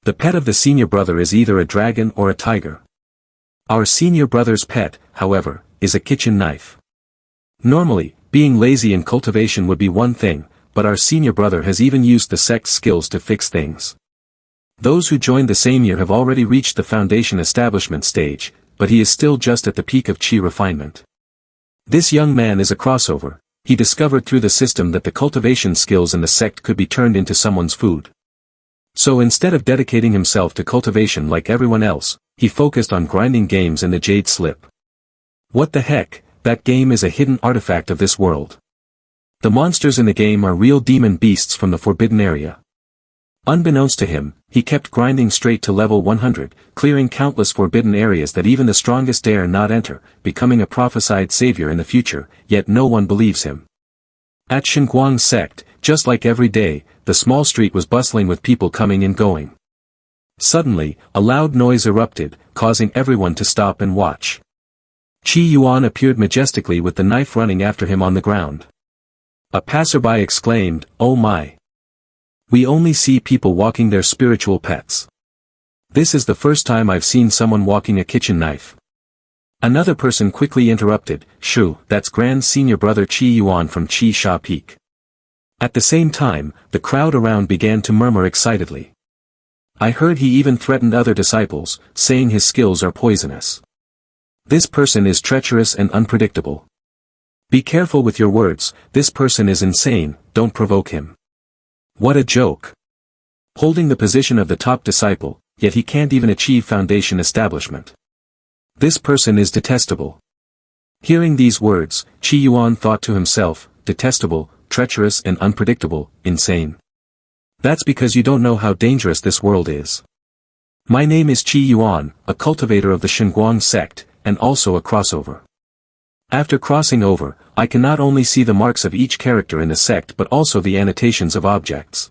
The pet of the senior brother is either a dragon or a tiger. Our senior brother's pet, however, is a kitchen knife. Normally, being lazy in cultivation would be one thing, but our senior brother has even used the sect's skills to fix things. Those who joined the same year have already reached the foundation establishment stage, but he is still just at the peak of chi refinement. This young man is a crossover. He discovered through the system that the cultivation skills in the sect could be turned into someone's food. So instead of dedicating himself to cultivation like everyone else, he focused on grinding games in the Jade Slip. What the heck, that game is a hidden artifact of this world. The monsters in the game are real demon beasts from the forbidden area. Unbeknownst to him, he kept grinding straight to level 100, clearing countless forbidden areas that even the strongest dare not enter, becoming a prophesied savior in the future, yet no one believes him. At Shenguang's sect, just like every day, the small street was bustling with people coming and going. Suddenly, a loud noise erupted, causing everyone to stop and watch. Qi Yuan appeared majestically with the knife running after him on the ground. A passerby exclaimed, "Oh my! We only see people walking their spiritual pets. This is the first time I've seen someone walking a kitchen knife." Another person quickly interrupted, "Shoo, that's Grand Senior Brother Qi Yuan from Chi Sha Peak." At the same time, the crowd around began to murmur excitedly. I heard he even threatened other disciples, saying his skills are poisonous. This person is treacherous and unpredictable. Be careful with your words, this person is insane, don't provoke him. What a joke. Holding the position of the top disciple, yet he can't even achieve foundation establishment. This person is detestable. Hearing these words, Qi Yuan thought to himself, detestable, treacherous and unpredictable, insane. That's because you don't know how dangerous this world is. My name is Qi Yuan, a cultivator of the Shenguang sect, and also a crossover. After crossing over, I can not only see the marks of each character in the sect but also the annotations of objects.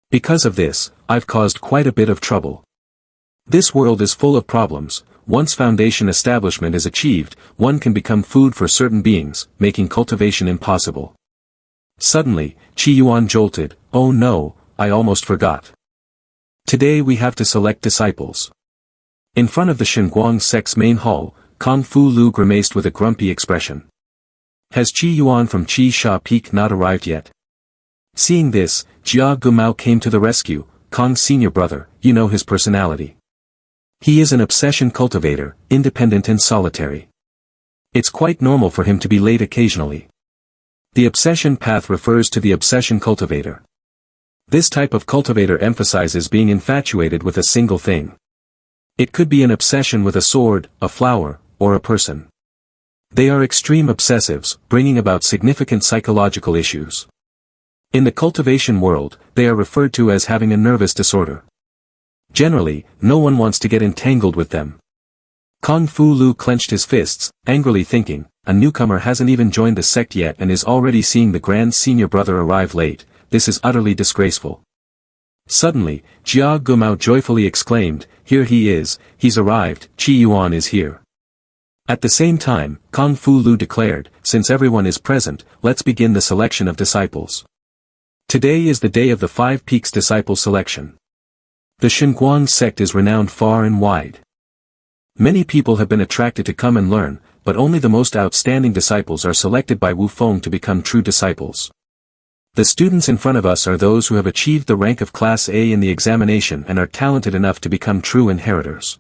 Because of this, I've caused quite a bit of trouble. This world is full of problems. Once foundation establishment is achieved, one can become food for certain beings, making cultivation impossible. Suddenly, Qi Yuan jolted, "Oh no, I almost forgot. Today we have to select disciples." In front of the Shenguang sect's main hall, Kung Fu Lu grimaced with a grumpy expression. Has Qi Yuan from Chi Sha Peak not arrived yet? Seeing this, Jia Gumao came to the rescue. Kong's senior brother, you know his personality. He is an obsession cultivator, independent and solitary. It's quite normal for him to be late occasionally. The obsession path refers to the obsession cultivator. This type of cultivator emphasizes being infatuated with a single thing. It could be an obsession with a sword, a flower, or a person. They are extreme obsessives, bringing about significant psychological issues. In the cultivation world, they are referred to as having a nervous disorder. Generally, no one wants to get entangled with them. Kung Fu Lu clenched his fists, angrily thinking, a newcomer hasn't even joined the sect yet and is already seeing the grand senior brother arrive late. This is utterly disgraceful. Suddenly, Jia Gumao joyfully exclaimed, here he is, he's arrived, Qi Yuan is here. At the same time, Kung Fu Lu declared, since everyone is present, let's begin the selection of disciples. Today is the day of the 5 Peaks disciple selection. The Shenguang sect is renowned far and wide. Many people have been attracted to come and learn, but only the most outstanding disciples are selected by Wu Feng to become true disciples. The students in front of us are those who have achieved the rank of Class A in the examination and are talented enough to become true inheritors.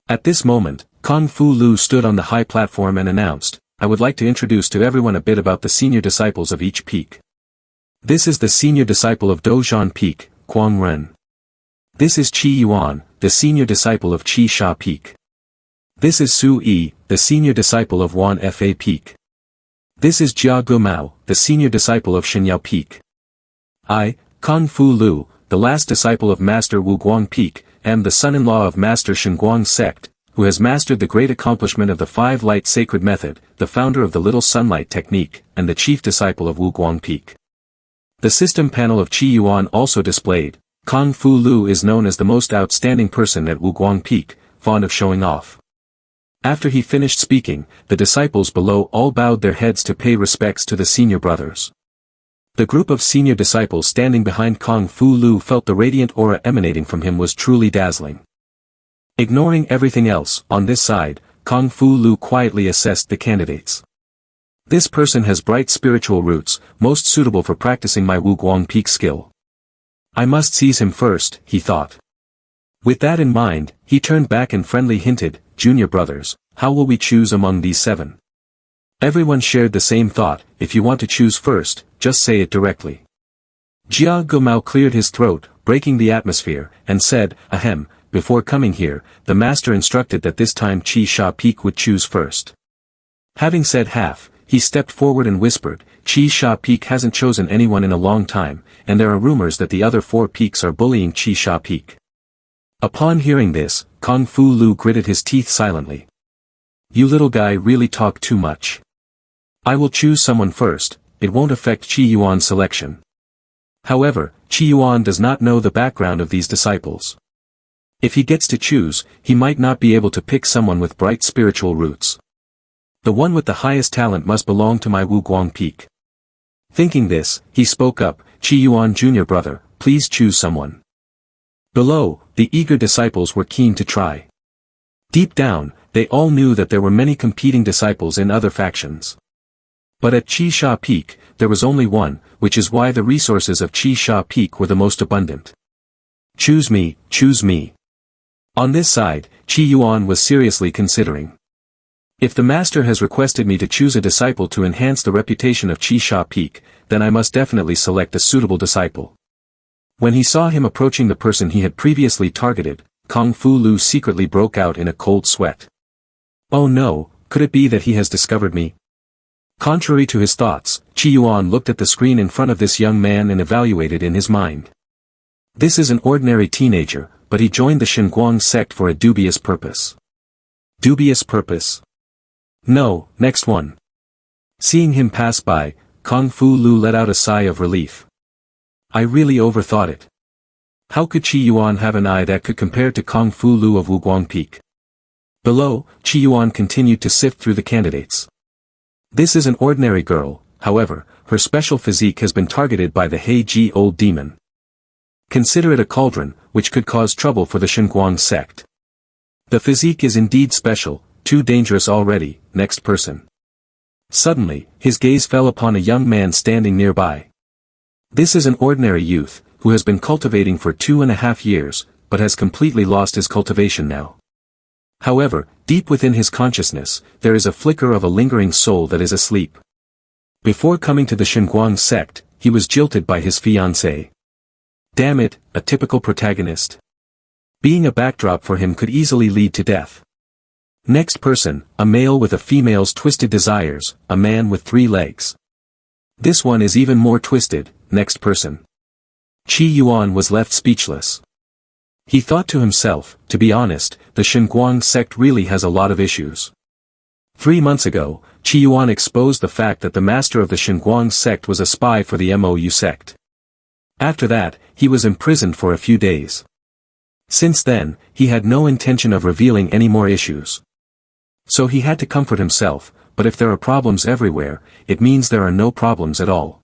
At this moment, Kung Fu Lu stood on the high platform and announced, I would like to introduce to everyone a bit about the senior disciples of each peak. This is the senior disciple of Dozhan Peak, Quang Ren. This is Qi Yuan, the senior disciple of Chi Sha Peak. This is Su Yi, the senior disciple of Wan Fa Peak. This is Jia Gumao, the senior disciple of Shenyao Peak. I, Kung Fu Lu, the last disciple of Master Wu Guang Peak, am the son-in-law of Master Shenguang sect, who has mastered the great accomplishment of the 5 light sacred method, the founder of the little sunlight technique, and the chief disciple of Wu Guang Peak. The system panel of Qi Yuan also displayed. Kung Fu Lu is known as the most outstanding person at Wu Guang Peak, fond of showing off. After he finished speaking, the disciples below all bowed their heads to pay respects to the senior brothers. The group of senior disciples standing behind Kung Fu Lu felt the radiant aura emanating from him was truly dazzling. Ignoring everything else, on this side, Kung Fu Lu quietly assessed the candidates. This person has bright spiritual roots, most suitable for practicing my Wuguang Peak skill. I must seize him first, he thought. With that in mind, he turned back and friendly hinted, "Junior brothers, how will we choose among these 7? Everyone shared the same thought, if you want to choose first, just say it directly. Jia Gumao cleared his throat, breaking the atmosphere, and said, "Ahem, before coming here, the master instructed that this time Chi Sha Peak would choose first." Having said half, he stepped forward and whispered, "Chi Sha Peak hasn't chosen anyone in a long time, and there are rumors that the other 4 peaks are bullying Chi Sha Peak." Upon hearing this, Kung Fu Lu gritted his teeth silently. "You little guy really talk too much. I will choose someone first, it won't affect Chi Yuan's selection." However, Chi Yuan does not know the background of these disciples. If he gets to choose, he might not be able to pick someone with bright spiritual roots. The one with the highest talent must belong to my Wuguang Peak. Thinking this, he spoke up, "Chi Yuan junior brother, please choose someone." Below, the eager disciples were keen to try. Deep down, they all knew that there were many competing disciples in other factions. But at Chi Sha Peak, there was only one, which is why the resources of Chi Sha Peak were the most abundant. Choose me, choose me. On this side, Chi Yuan was seriously considering. If the master has requested me to choose a disciple to enhance the reputation of Chi Sha Peak, then I must definitely select a suitable disciple. When he saw him approaching the person he had previously targeted, Kung Fu Lu secretly broke out in a cold sweat. Oh no, could it be that he has discovered me? Contrary to his thoughts, Chi Yuan looked at the screen in front of this young man and evaluated in his mind. This is an ordinary teenager, but he joined the Shenguang sect for a dubious purpose. Dubious purpose? No, next one. Seeing him pass by, Kung Fu Lu let out a sigh of relief. I really overthought it. How could Chi Yuan have an eye that could compare to Kung Fu Lu of Wuguang Peak? Below, Chi Yuan continued to sift through the candidates. This is an ordinary girl, however, her special physique has been targeted by the Heiji old demon. Consider it a cauldron, which could cause trouble for the Shenguang sect. The physique is indeed special, too dangerous already, next person. Suddenly, his gaze fell upon a young man standing nearby. This is an ordinary youth, who has been cultivating for 2.5 years, but has completely lost his cultivation now. However, deep within his consciousness, there is a flicker of a lingering soul that is asleep. Before coming to the Shenguang sect, he was jilted by his fiancée. Damn it, a typical protagonist. Being a backdrop for him could easily lead to death. Next person, a male with a female's twisted desires, a man with 3 legs. This one is even more twisted, next person. Chi Yuan was left speechless. He thought to himself, to be honest, the Shenguang sect really has a lot of issues. 3 months ago, Chi Yuan exposed the fact that the master of the Shenguang sect was a spy for the Mou sect. After that, he was imprisoned for a few days. Since then, he had no intention of revealing any more issues. So he had to comfort himself, but if there are problems everywhere, it means there are no problems at all.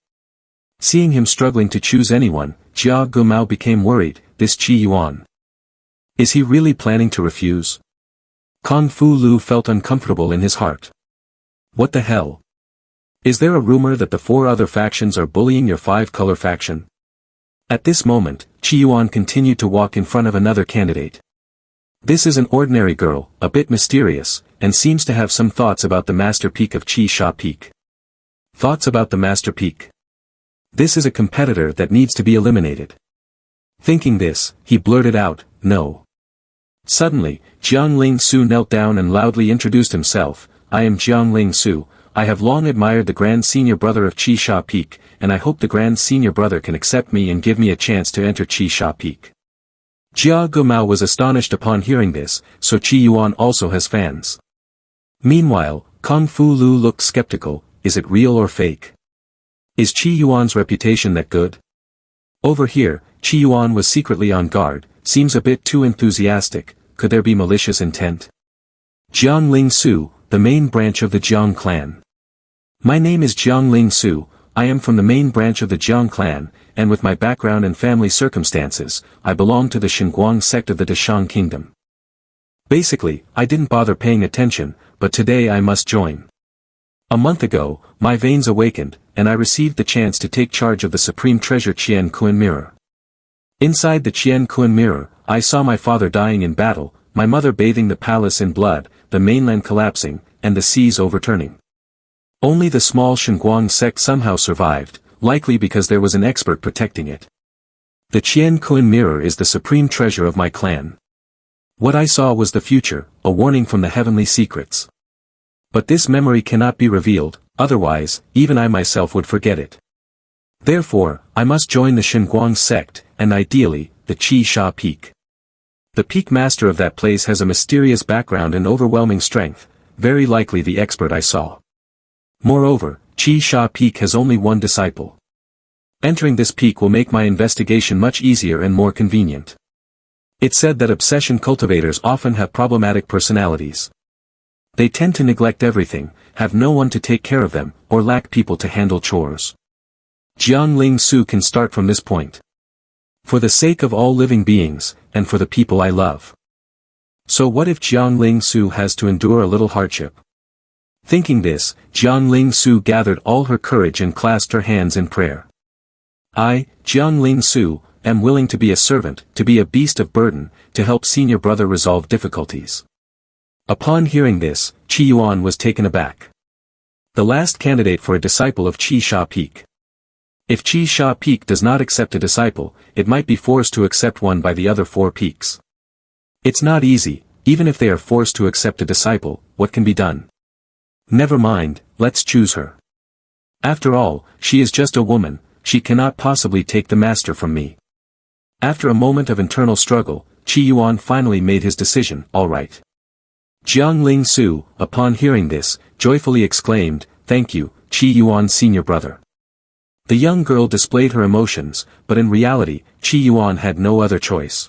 Seeing him struggling to choose anyone, Jia Gumao became worried, this Chi Yuan. Is he really planning to refuse? Kung Fu Lu felt uncomfortable in his heart. What the hell? Is there a rumor that the 4 other factions are bullying your 5-color faction? At this moment, Chi Yuan continued to walk in front of another candidate. This is an ordinary girl, a bit mysterious, and seems to have some thoughts about the Master Peak of Chi Sha Peak. Thoughts about the Master Peak. This is a competitor that needs to be eliminated. Thinking this, he blurted out, no. Suddenly, Jang Ling Su knelt down and loudly introduced himself, I am Jang Ling Su, I have long admired the Grand Senior Brother of Chi Sha Peak, and I hope the Grand Senior Brother can accept me and give me a chance to enter Chi Sha Peak. Jia Gumao was astonished upon hearing this, so Chi Yuan also has fans. Meanwhile, Kung Fu Lu looked skeptical, is it real or fake? Is Chi Yuan's reputation that good? Over here, Chi Yuan was secretly on guard, seems a bit too enthusiastic, could there be malicious intent? Jiang Ling Su, the main branch of the Jiang clan. My name is Jiang Ling Su, I am from the main branch of the Jiang clan, and with my background and family circumstances, I belong to the Xinguang sect of the Dashang kingdom. Basically, I didn't bother paying attention, but today I must join. A month ago, my veins awakened, and I received the chance to take charge of the supreme treasure Qian Kuan mirror. Inside the Qian Kuan mirror, I saw my father dying in battle, my mother bathing the palace in blood, the mainland collapsing, and the seas overturning. Only the small Xinguang sect somehow survived, likely because there was an expert protecting it. The Qian Kuan mirror is the supreme treasure of my clan. What I saw was the future, a warning from the heavenly secrets. But this memory cannot be revealed, otherwise, even I myself would forget it. Therefore, I must join the Xinguang sect, and ideally, the Chi Sha Peak. The peak master of that place has a mysterious background and overwhelming strength, very likely the expert I saw. Moreover, Chi Sha Peak has only one disciple. Entering this peak will make my investigation much easier and more convenient. It's said that obsession cultivators often have problematic personalities. They tend to neglect everything, have no one to take care of them, or lack people to handle chores. Jang Ling Su can start from this point. For the sake of all living beings, and for the people I love. So what if Jang Ling Su has to endure a little hardship? Thinking this, Jang Ling Su gathered all her courage and clasped her hands in prayer. I, Jang Ling Su, am willing to be a servant, to be a beast of burden, to help senior brother resolve difficulties. Upon hearing this, Chi Yuan was taken aback. The last candidate for a disciple of Chi Sha Peak. If Chi Sha Peak does not accept a disciple, it might be forced to accept one by the other 4 peaks. It's not easy, even if they are forced to accept a disciple, what can be done? Never mind, let's choose her. After all, she is just a woman, she cannot possibly take the master from me. After a moment of internal struggle, Chi Yuan finally made his decision, all right. Jang Ling Su, upon hearing this, joyfully exclaimed, thank you, Chi Yuan senior brother. The young girl displayed her emotions, but in reality, Chi Yuan had no other choice.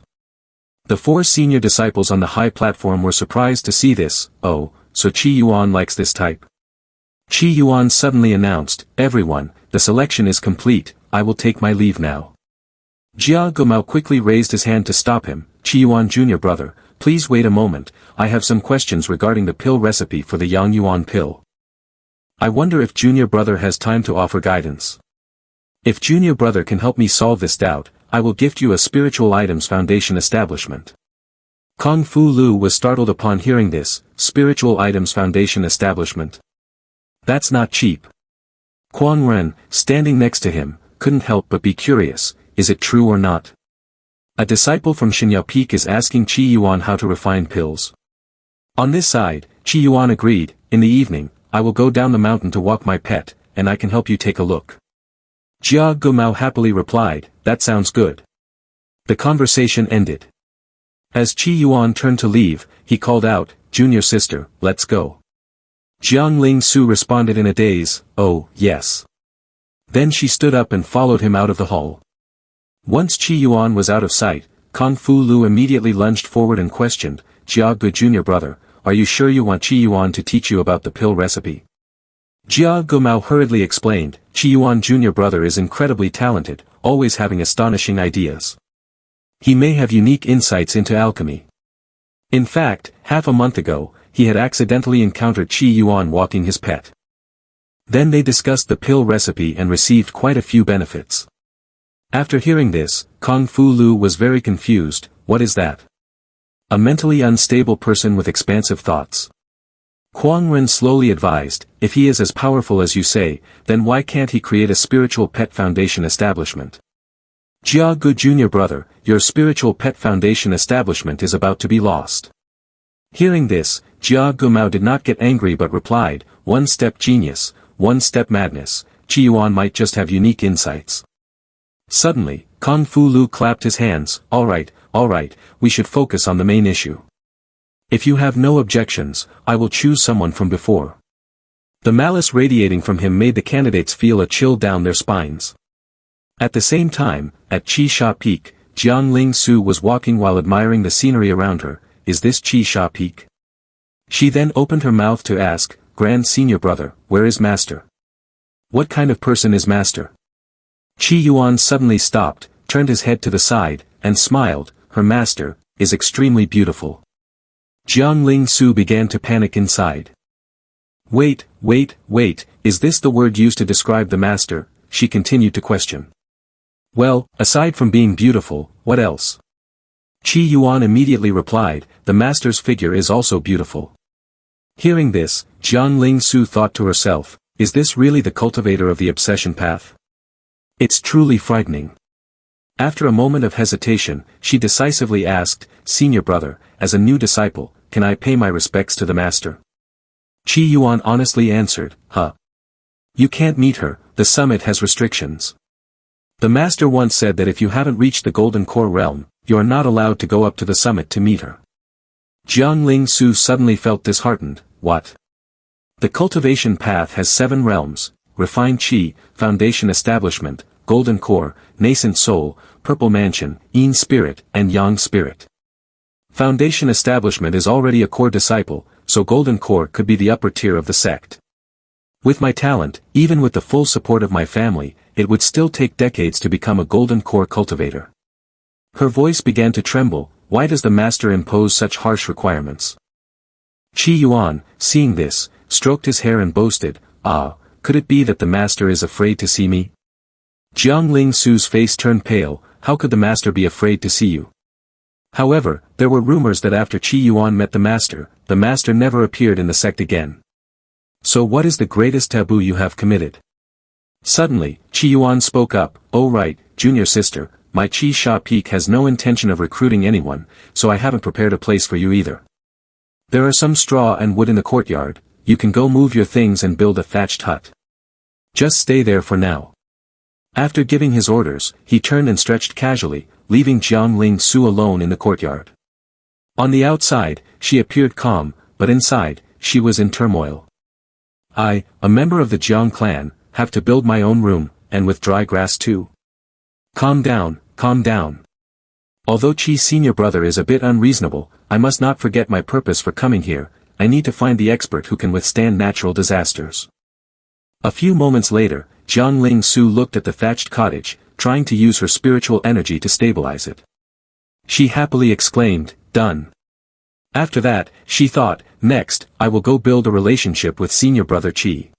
The 4 senior disciples on the high platform were surprised to see this. Oh, so Chi Yuan likes this type. Chi Yuan suddenly announced, everyone, the selection is complete, I will take my leave now. Jia Gumao quickly raised his hand to stop him. Chi Yuan junior brother, please wait a moment, I have some questions regarding the pill recipe for the Yang Yuan pill. I wonder if junior brother has time to offer guidance. If junior brother can help me solve this doubt, I will gift you a spiritual items foundation establishment. Kung Fu Lu was startled upon hearing this, spiritual items foundation establishment. That's not cheap. Quan Ren, standing next to him, couldn't help but be curious, is it true or not? A disciple from Xinyao Peak is asking Chi Yuan how to refine pills. On this side, Chi Yuan agreed, in the evening, I will go down the mountain to walk my pet, and I can help you take a look. Jia Gumao happily replied, that sounds good. The conversation ended. As Chi Yuan turned to leave, he called out, junior sister, let's go. Jiang Ling Su responded in a daze, oh, yes. Then she stood up and followed him out of the hall. Once Chi Yuan was out of sight, Kung Fu Lu immediately lunged forward and questioned, Jia Gu junior brother, are you sure you want Chi Yuan to teach you about the pill recipe? Jia Gumao hurriedly explained, Chi Yuan junior brother is incredibly talented, always having astonishing ideas. He may have unique insights into alchemy. In fact, half a month ago, he had accidentally encountered Chi Yuan walking his pet. Then they discussed the pill recipe and received quite a few benefits. After hearing this, Kung Fu Lu was very confused, what is that? A mentally unstable person with expansive thoughts. Quan Ren slowly advised, if he is as powerful as you say, then why can't he create a spiritual pet foundation establishment? Jia Gu junior brother, your spiritual pet foundation establishment is about to be lost. Hearing this, Jia Gumao did not get angry but replied, one-step genius, one-step madness, Chi Yuan might just have unique insights. Suddenly, Kung Fu Lu clapped his hands, all right, we should focus on the main issue. If you have no objections, I will choose someone from before. The malice radiating from him made the candidates feel a chill down their spines. At the same time, at Chi Sha Peak, Jang Ling Su was walking while admiring the scenery around her, is this Chi Sha Peak? She then opened her mouth to ask, Grand Senior Brother, where is Master? What kind of person is master? Chi Yuan suddenly stopped, turned his head to the side, and smiled. Her master is extremely beautiful. Jang Ling Su began to panic inside. Wait, is this the word used to describe the master? She continued to question. Well, aside from being beautiful, what else? Chi Yuan immediately replied, the master's figure is also beautiful. Hearing this, Jang Ling Su thought to herself, is this really the cultivator of the obsession path? It's truly frightening. After a moment of hesitation, she decisively asked, Senior brother, as a new disciple, can I pay my respects to the master? Chi Yuan honestly answered, You can't meet her, the summit has restrictions. The master once said that if you haven't reached the golden core realm, you are not allowed to go up to the summit to meet her. Jang Ling Su suddenly felt disheartened. What? The cultivation path has 7 realms: refined chi, foundation establishment, golden core, nascent soul, purple mansion, yin spirit, and yang spirit. Foundation establishment is already a core disciple, so golden core could be the upper tier of the sect. With my talent, even with the full support of my family, it would still take decades to become a golden core cultivator. Her voice began to tremble. Why does the master impose such harsh requirements? Chi Yuan, seeing this, stroked his hair and boasted, could it be that the master is afraid to see me? Jang Ling Su's face turned pale. How could the master be afraid to see you? However, there were rumors that after Chi Yuan met the master never appeared in the sect again. So what is the greatest taboo you have committed? Suddenly, Chi Yuan spoke up, Oh right, junior sister, my Chi Sha Peak has no intention of recruiting anyone, so I haven't prepared a place for you either. There are some straw and wood in the courtyard, you can go move your things and build a thatched hut. Just stay there for now. After giving his orders, he turned and stretched casually, leaving Jang Ling Su alone in the courtyard. On the outside, she appeared calm, but inside, she was in turmoil. I, a member of the Jiang clan, have to build my own room, and with dry grass too. Calm down. Although Chi's senior brother is a bit unreasonable, I must not forget my purpose for coming here. I need to find the expert who can withstand natural disasters. A few moments later, Jang Ling Su looked at the thatched cottage, trying to use her spiritual energy to stabilize it. She happily exclaimed, done. After that, she thought, next, I will go build a relationship with senior brother Chi.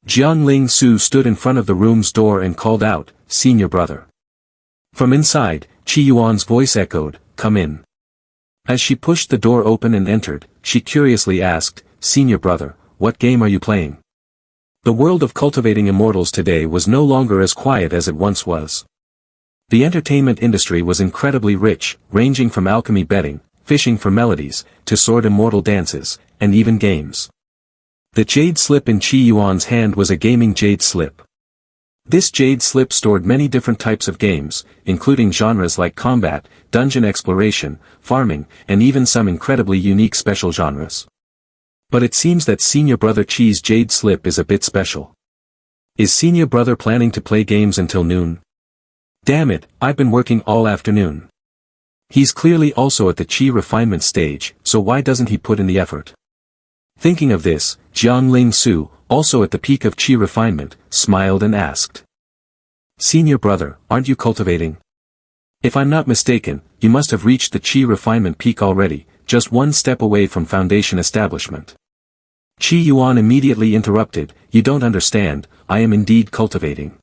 Jang Ling Su stood in front of the room's door and called out, Senior brother. From inside, Chi Yuan's voice echoed, come in. As she pushed the door open and entered, she curiously asked, Senior brother, what game are you playing? The world of cultivating immortals today was no longer as quiet as it once was. The entertainment industry was incredibly rich, ranging from alchemy betting, fishing for melodies, to sword immortal dances, and even games. The jade slip in Chi Yuan's hand was a gaming jade slip. This jade slip stored many different types of games, including genres like combat, dungeon exploration, farming, and even some incredibly unique special genres. But it seems that senior brother Chi's jade slip is a bit special. Is senior brother planning to play games until noon? Damn it, I've been working all afternoon. He's clearly also at the Chi refinement stage, so why doesn't he put in the effort? Thinking of this, Jang Ling Su, also at the peak of Chi refinement, smiled and asked. Senior brother, aren't you cultivating? If I'm not mistaken, you must have reached the Chi refinement peak already, just one step away from foundation establishment. Chi Yuan immediately interrupted, you don't understand, I am indeed cultivating.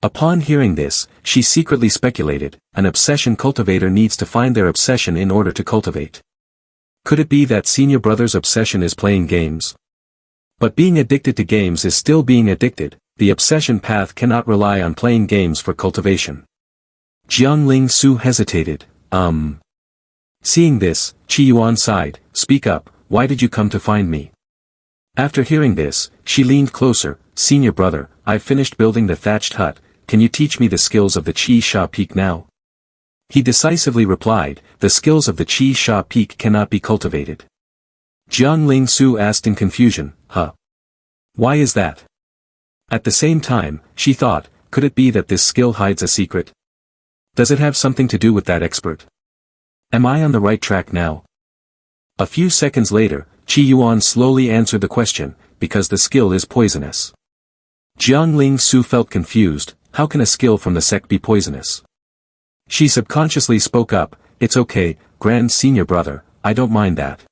Upon hearing this, she secretly speculated, an obsession cultivator needs to find their obsession in order to cultivate. Could it be that senior brother's obsession is playing games? But being addicted to games is still being addicted, the obsession path cannot rely on playing games for cultivation. Jang Ling Su hesitated, Seeing this, Chi Yuan sighed, speak up, why did you come to find me? After hearing this, she leaned closer, Senior brother, I've finished building the thatched hut, can you teach me the skills of the Chi Sha Peak now? He decisively replied, the skills of the Chi Sha Peak cannot be cultivated. Jang Ling Su asked in confusion, Why is that? At the same time, she thought, could it be that this skill hides a secret? Does it have something to do with that expert? Am I on the right track now? A few seconds later, Chi Yuan slowly answered the question, because the skill is poisonous. Jang Ling Su felt confused. How can a skill from the sect be poisonous? She subconsciously spoke up, "It's okay, Grand Senior Brother, I don't mind that."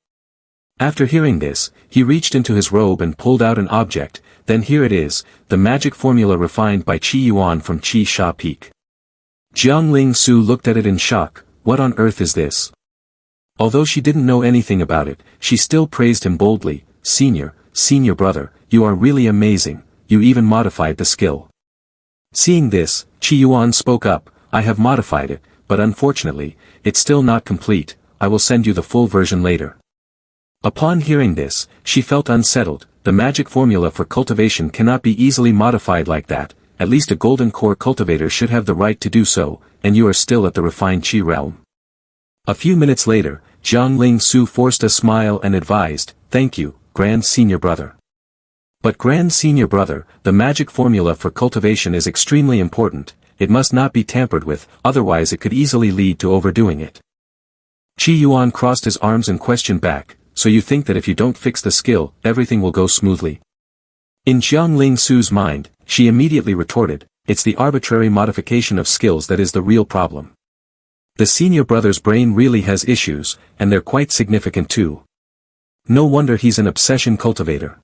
After hearing this, he reached into his robe and pulled out an object. Then here it is, the magic formula refined by Qi Yuan from Chi Sha Peak. Jang Ling Su looked at it in shock. What on earth is this? Although she didn't know anything about it, she still praised him boldly. Senior Brother, you are really amazing, you even modified the skill. Seeing this, Qi Yuan spoke up, "I have modified it, but unfortunately, it's still not complete. I will send you the full version later." Upon hearing this, she felt unsettled. The magic formula for cultivation cannot be easily modified like that. At least a golden core cultivator should have the right to do so, and you are still at the refined Qi realm. A few minutes later, Jang Ling Su forced a smile and advised, "Thank you, Grand Senior Brother." But Grand Senior Brother, the magic formula for cultivation is extremely important. It must not be tampered with, otherwise it could easily lead to overdoing it. Qi Yuan crossed his arms and questioned back, "So you think that if you don't fix the skill, everything will go smoothly?" In Jang Ling Su's mind, she immediately retorted, "It's the arbitrary modification of skills that is the real problem. The senior brother's brain really has issues, and they're quite significant too. No wonder he's an obsession cultivator."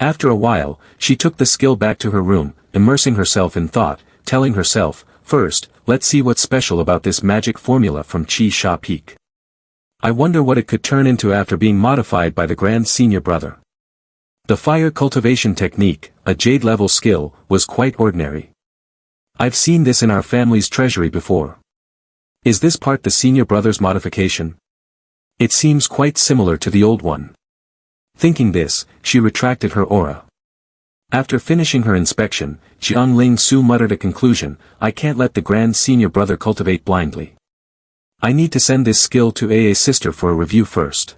After a while, she took the skill back to her room, immersing herself in thought, telling herself, "First, let's see what's special about this magic formula from Chi Sha Peak. I wonder what it could turn into after being modified by the Grand Senior Brother." The fire cultivation technique, a jade-level skill, was quite ordinary. "I've seen this in our family's treasury before. Is this part the Senior Brother's modification? It seems quite similar to the old one." Thinking this, she retracted her aura. After finishing her inspection, Jang Ling Su muttered a conclusion, "I can't let the Grand Senior Brother cultivate blindly. I need to send this skill to Aa's sister for a review first."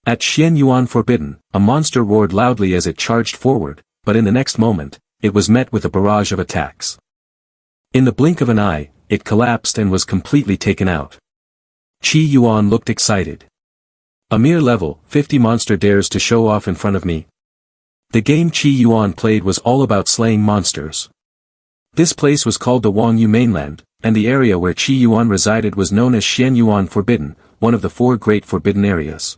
At Xian Yuan Forbidden, a monster roared loudly as it charged forward, but in the next moment, it was met with a barrage of attacks. In the blink of an eye, it collapsed and was completely taken out. Qi Yuan looked excited. "A mere level 50 monster dares to show off in front of me?" The game Qi Yuan played was all about slaying monsters. This place was called the Wangyu Mainland, and the area where Qi Yuan resided was known as Xian Yuan Forbidden, one of the 4 great forbidden areas.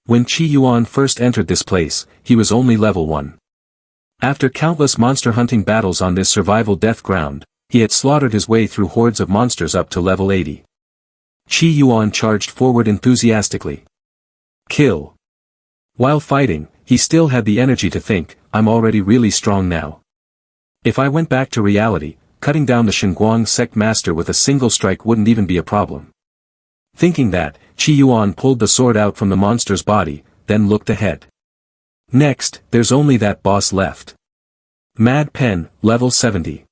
When Qi Yuan first entered this place, he was only level 1. After countless monster hunting battles on this survival death ground, he had slaughtered his way through hordes of monsters up to level 80. Qi Yuan charged forward enthusiastically. Kill. While fighting, he still had the energy to think, "I'm already really strong now. If I went back to reality, cutting down the Shenguang sect master with a single strike wouldn't even be a problem." Thinking that, Qi Yuan pulled the sword out from the monster's body, then looked ahead. Next, there's only that boss left. Mad Pen, level 70.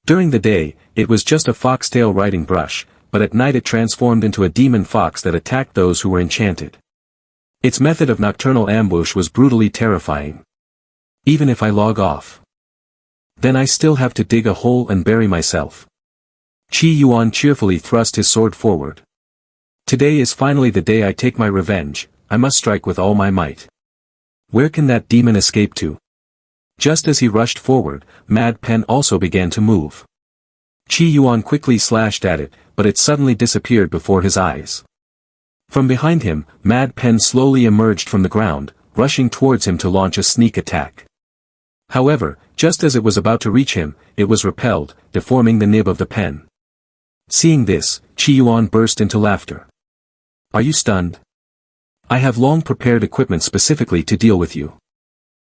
During the day, it was just a foxtail riding brush, but at night it transformed into a demon fox that attacked those who were enchanted. Its method of nocturnal ambush was brutally terrifying. "Even if I log off, then I still have to dig a hole and bury myself." Qi Yuan cheerfully thrust his sword forward. "Today is finally the day I take my revenge. I must strike with all my might. Where can that demon escape to?" Just as he rushed forward, Mad Pen also began to move. Qi Yuan quickly slashed at it, but it suddenly disappeared before his eyes. From behind him, Mad Pen slowly emerged from the ground, rushing towards him to launch a sneak attack. However, just as it was about to reach him, it was repelled, deforming the nib of the pen. Seeing this, Qi Yuan burst into laughter. "Are you stunned? I have long prepared equipment specifically to deal with you."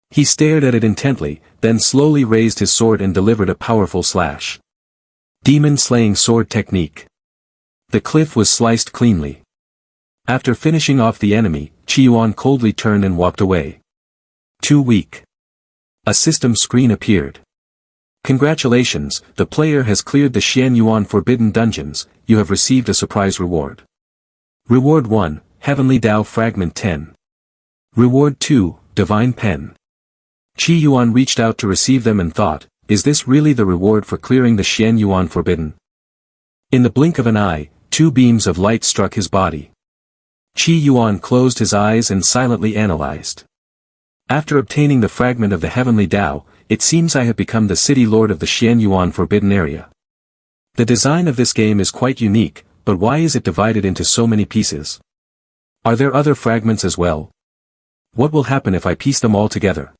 He stared at it intently, then slowly raised his sword and delivered a powerful slash. Demon Slaying Sword Technique. The cliff was sliced cleanly. After finishing off the enemy, Qi Yuan coldly turned and walked away. Too weak. A system screen appeared. "Congratulations, the player has cleared the Xian Yuan Forbidden Dungeons, you have received a surprise reward. Reward 1, Heavenly Dao Fragment 10. Reward 2, Divine Pen." Qi Yuan reached out to receive them and thought, is this really the reward for clearing the Xian Yuan Forbidden? In the blink of an eye, 2 beams of light struck his body. Qi Yuan closed his eyes and silently analyzed. After obtaining the fragment of the Heavenly Dao, it seems I have become the city lord of the Xian Yuan Forbidden Area. The design of this game is quite unique, but why is it divided into so many pieces? Are there other fragments as well? What will happen if I piece them all together?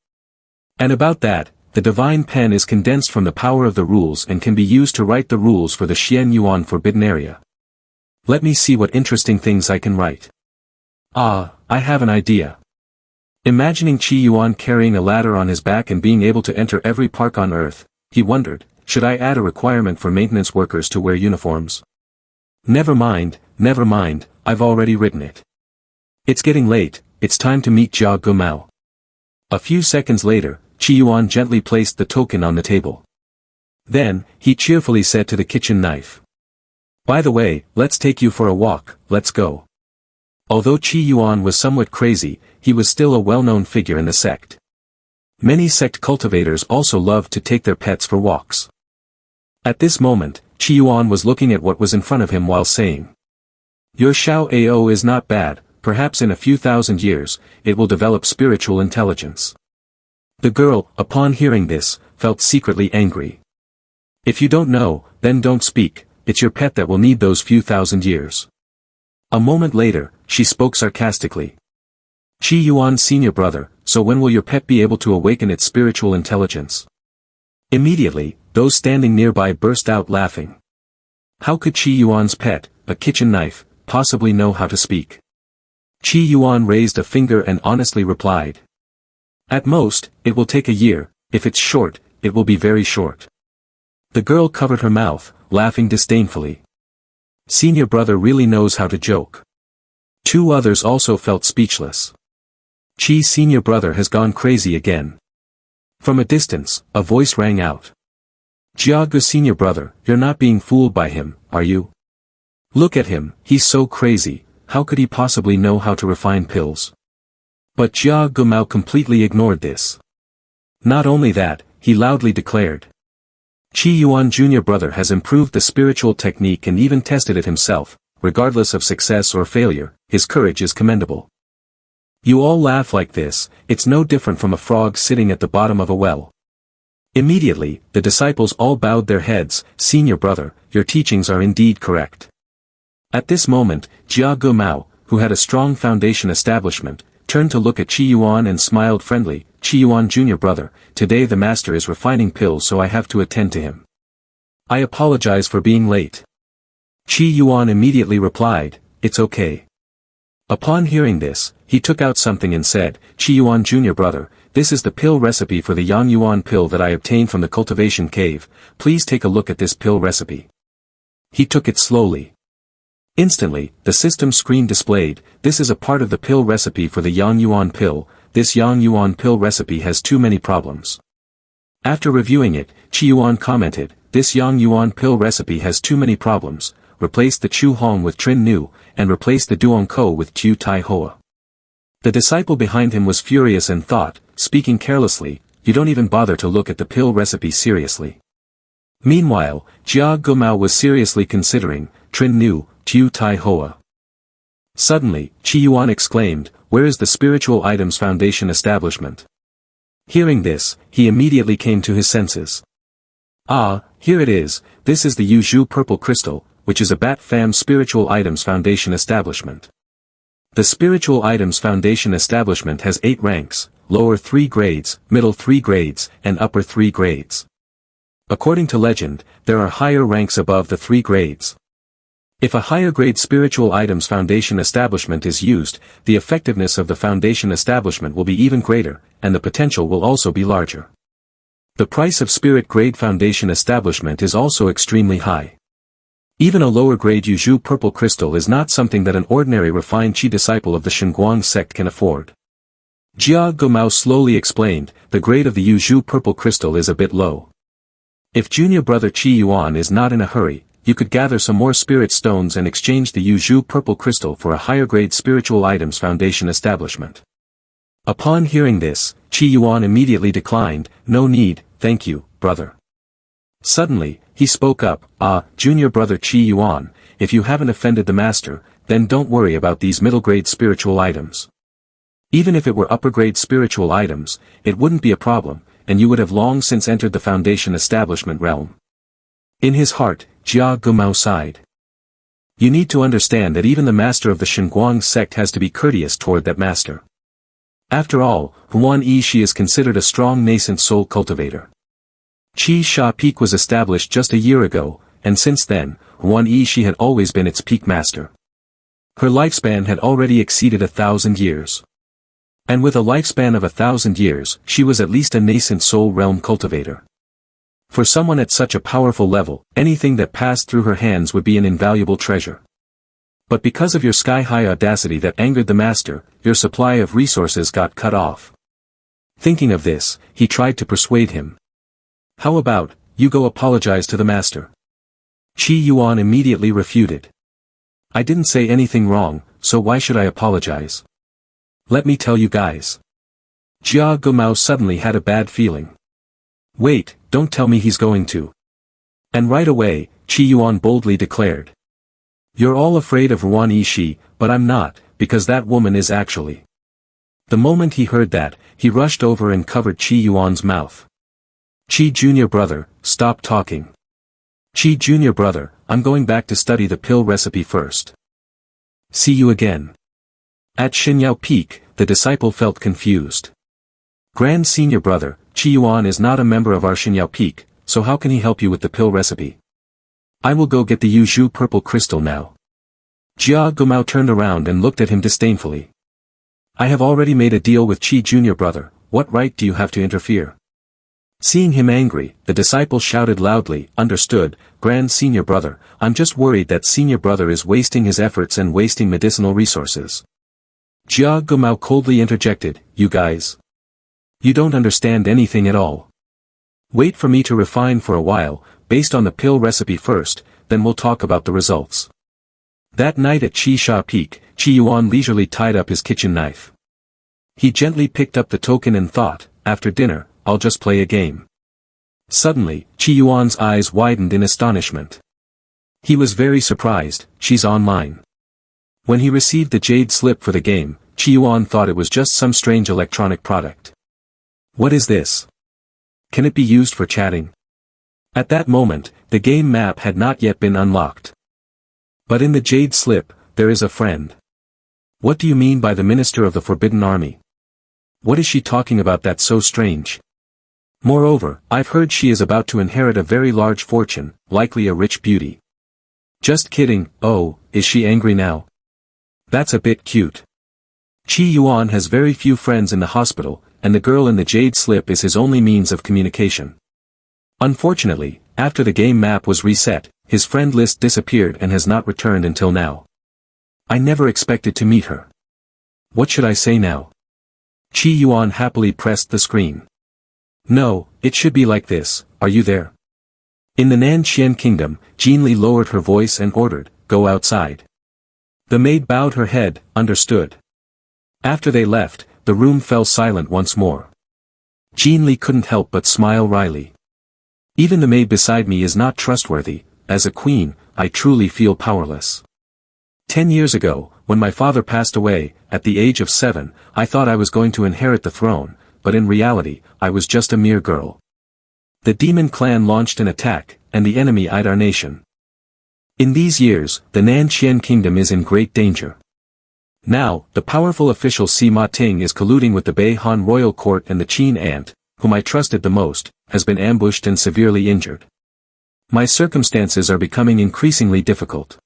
And about that, the divine pen is condensed from the power of the rules and can be used to write the rules for the Xian Yuan Forbidden Area. Let me see what interesting things I can write. Ah, I have an idea. Imagining Chi Yuan carrying a ladder on his back and being able to enter every park on Earth, he wondered, should I add a requirement for maintenance workers to wear uniforms? Never mind, I've already written it. It's getting late, it's time to meet Jia Gumao. A few seconds later, Chi Yuan gently placed the token on the table. Then, he cheerfully said to the kitchen knife. By the way, let's take you for a walk, let's go. Although Chi Yuan was somewhat crazy, he was still a well-known figure in the sect. Many sect cultivators also loved to take their pets for walks. At this moment, Chi Yuan was looking at what was in front of him while saying, Your Xiao Ao is not bad, perhaps in a few thousand years, it will develop spiritual intelligence. The girl, upon hearing this, felt secretly angry. If you don't know, then don't speak, it's your pet that will need those few thousand years. A moment later, she spoke sarcastically. Chi Yuan's senior brother, so when will your pet be able to awaken its spiritual intelligence? Immediately, those standing nearby burst out laughing. How could Chi Yuan's pet, a kitchen knife, possibly know how to speak? Chi Yuan raised a finger and honestly replied. At most, it will take a year, if it's short, it will be very short. The girl covered her mouth, laughing disdainfully. Senior brother really knows how to joke. Two others also felt speechless. Chi's senior brother has gone crazy again. From a distance, a voice rang out. Jiagu's senior brother, you're not being fooled by him, are you? Look at him, he's so crazy, how could he possibly know how to refine pills? But Jia Gumao completely ignored this. Not only that, he loudly declared. Chi Yuan Jr. brother has improved the spiritual technique and even tested it himself, regardless of success or failure, his courage is commendable. You all laugh like this, it's no different from a frog sitting at the bottom of a well. Immediately, the disciples all bowed their heads, Senior brother, your teachings are indeed correct. At this moment, Jia Gumao, who had a strong foundation establishment, turned to look at Chi Yuan and smiled friendly, Chi Yuan Jr. brother, today the master is refining pills so I have to attend to him. I apologize for being late. Chi Yuan immediately replied, it's okay. Upon hearing this, he took out something and said, Chi Yuan Jr. brother, this is the pill recipe for the Yang Yuan pill that I obtained from the cultivation cave, please take a look at this pill recipe. He took it slowly. Instantly, the system screen displayed, this is a part of the pill recipe for the Yang Yuan pill, this Yang Yuan pill recipe has too many problems. After reviewing it, Chi Yuan commented, this Yang Yuan pill recipe has too many problems, replace the Chu Hong with Trin Nu, and replace the Duong Ko with Qiu Tai Hoa. The disciple behind him was furious and thought, speaking carelessly, you don't even bother to look at the pill recipe seriously. Meanwhile, Jia Gumao was seriously considering, Trin Nu, Qiu Tai Hoa. Suddenly, Chi Yuan exclaimed, where is the spiritual items foundation establishment? Hearing this, he immediately came to his senses. Ah, here it is, this is the Yu Zhu purple crystal, which is a Bat Pham spiritual items foundation establishment. The spiritual items foundation establishment has 8 ranks, lower 3 grades, middle 3 grades, and upper 3 grades. According to legend, there are higher ranks above the 3 grades. If a higher grade spiritual items foundation establishment is used, the effectiveness of the foundation establishment will be even greater, and the potential will also be larger. The price of spirit grade foundation establishment is also extremely high. Even a lower grade Yu Zhu purple crystal is not something that an ordinary refined Qi disciple of the Shenguang sect can afford. Jia Gumao slowly explained, the grade of the Yu Zhu purple crystal is a bit low. If junior brother Chi Yuan is not in a hurry, you could gather some more spirit stones and exchange the Yu Zhu purple crystal for a higher grade spiritual items foundation establishment. Upon hearing this, Chi Yuan immediately declined, no need, thank you, brother. Suddenly, he spoke up, junior brother Chi Yuan, if you haven't offended the master, then don't worry about these middle grade spiritual items. Even if it were upper grade spiritual items, it wouldn't be a problem, and you would have long since entered the Foundation establishment realm. In his heart, Jia Gumao sighed. You need to understand that even the master of the Shenguang sect has to be courteous toward that master. After all, Huan Yi is considered a strong nascent soul cultivator. Chi Sha Peak was established just a year ago, and since then, Huan Yi had always been its peak master. Her lifespan had already exceeded 1,000 years. And with a lifespan of 1,000 years, she was at least a nascent soul realm cultivator. For someone at such a powerful level, anything that passed through her hands would be an invaluable treasure. But because of your sky-high audacity that angered the master, your supply of resources got cut off. Thinking of this, he tried to persuade him. How about, you go apologize to the master? Qi Yuan immediately refuted. I didn't say anything wrong, so why should I apologize? Let me tell you guys. Jia Gumao suddenly had a bad feeling. Wait, don't tell me he's going to. And right away, Qi Yuan boldly declared. You're all afraid of Huan Yi, but I'm not, because that woman is actually. The moment he heard that, he rushed over and covered Qi Yuan's mouth. Qi Junior brother, stop talking. Qi Junior brother, I'm going back to study the pill recipe first. See you again. At Xinyao Peak, the disciple felt confused. Grand Senior brother, Qi Yuan is not a member of our Xinyao Peak, so how can he help you with the pill recipe? I will go get the Yuzhu purple crystal now. Jia Gumao turned around and looked at him disdainfully. I have already made a deal with Qi Junior brother, what right do you have to interfere? Seeing him angry, the disciple shouted loudly, understood, Grand Senior brother, I'm just worried that Senior brother is wasting his efforts and wasting medicinal resources. Jia Gumao coldly interjected, you guys. You don't understand anything at all. Wait for me to refine for a while, based on the pill recipe first, then we'll talk about the results. That night at Chi Sha Peak, Qi Yuan leisurely tied up his kitchen knife. He gently picked up the token and thought, after dinner, I'll just play a game. Suddenly, Qi Yuan's eyes widened in astonishment. He was very surprised, she's online. When he received the jade slip for the game, Qi Yuan thought it was just some strange electronic product. What is this? Can it be used for chatting? At that moment, the game map had not yet been unlocked. But in the jade slip, there is a friend. What do you mean by the minister of the Forbidden Army? What is she talking about that's so strange? Moreover, I've heard she is about to inherit a very large fortune, likely a rich beauty. Just kidding, oh, is she angry now? That's a bit cute. Qi Yuan has very few friends in the hospital, and the girl in the jade slip is his only means of communication. Unfortunately, after the game map was reset, his friend list disappeared and has not returned until now. I never expected to meet her. What should I say now? Qi Yuan happily pressed the screen. No, it should be like this, are you there? In the Nanqian kingdom, Jinli lowered her voice and ordered, go outside. The maid bowed her head, understood. After they left, the room fell silent once more. Jinli couldn't help but smile wryly. Even the maid beside me is not trustworthy, as a queen, I truly feel powerless. 10 years ago, when my father passed away, at the age of 7, I thought I was going to inherit the throne, but in reality, I was just a mere girl. The demon clan launched an attack, and the enemy eyed our nation. In these years, the Nanqian kingdom is in great danger. Now, the powerful official Sima Ting is colluding with the Bei Han royal court, and the Qin ant, whom I trusted the most, has been ambushed and severely injured. My circumstances are becoming increasingly difficult.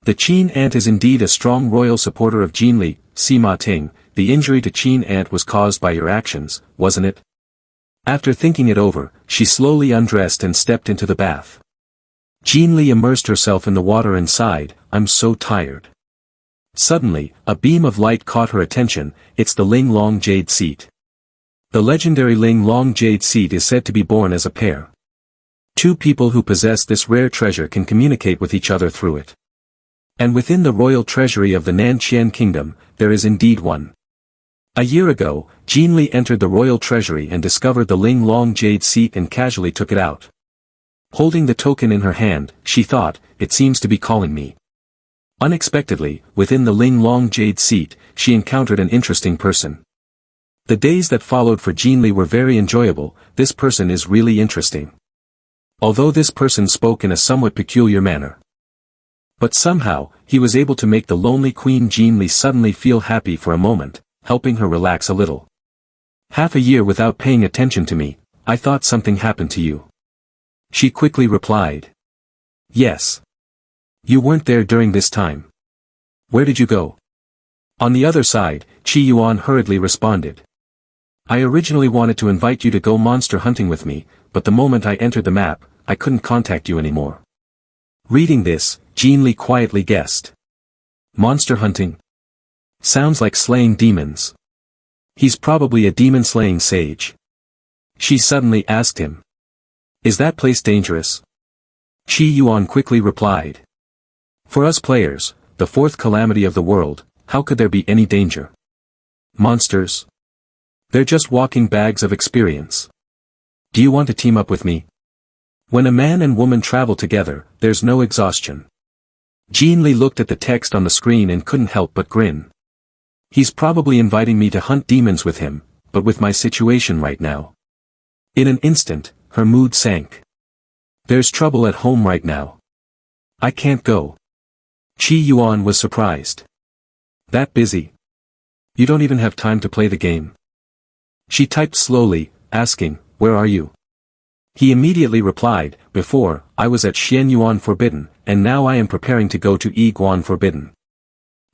The Qin ant is indeed a strong royal supporter of Jinli, Sima Ting. The injury to Qin ant was caused by your actions, wasn't it? After thinking it over, she slowly undressed and stepped into the bath. Jinli immersed herself in the water and sighed, I'm so tired. Suddenly, a beam of light caught her attention, it's the Ling Long Jade Seat. The legendary Ling Long Jade Seat is said to be born as a pair. Two people who possess this rare treasure can communicate with each other through it. And within the royal treasury of the Nanqian kingdom, there is indeed one. A year ago, Jinli entered the royal treasury and discovered the Ling Long Jade Seat and casually took it out. Holding the token in her hand, she thought, it seems to be calling me. Unexpectedly, within the Ling Long Jade Seat, she encountered an interesting person. The days that followed for Jin Li were very enjoyable. This person is really interesting. Although this person spoke in a somewhat peculiar manner. But somehow, he was able to make the lonely Queen Jin Li suddenly feel happy for a moment, helping her relax a little. Half a year without paying attention to me, I thought something happened to you. She quickly replied. Yes. You weren't there during this time. Where did you go? On the other side, Chi Yuan hurriedly responded. I originally wanted to invite you to go monster hunting with me, but the moment I entered the map, I couldn't contact you anymore. Reading this, Jin Li quietly guessed. Monster hunting? Sounds like slaying demons. He's probably a demon-slaying sage. She suddenly asked him. Is that place dangerous? Chi Yuan quickly replied. For us players, the fourth calamity of the world, how could there be any danger? Monsters? They're just walking bags of experience. Do you want to team up with me? When a man and woman travel together, there's no exhaustion. Jin Li looked at the text on the screen and couldn't help but grin. He's probably inviting me to hunt demons with him, but with my situation right now. In an instant, her mood sank. There's trouble at home right now. I can't go. Chi Yuan was surprised. That busy? You don't even have time to play the game. She typed slowly, asking, where are you? He immediately replied, before, I was at Xian Yuan Forbidden, and now I am preparing to go to Yi Guan Forbidden.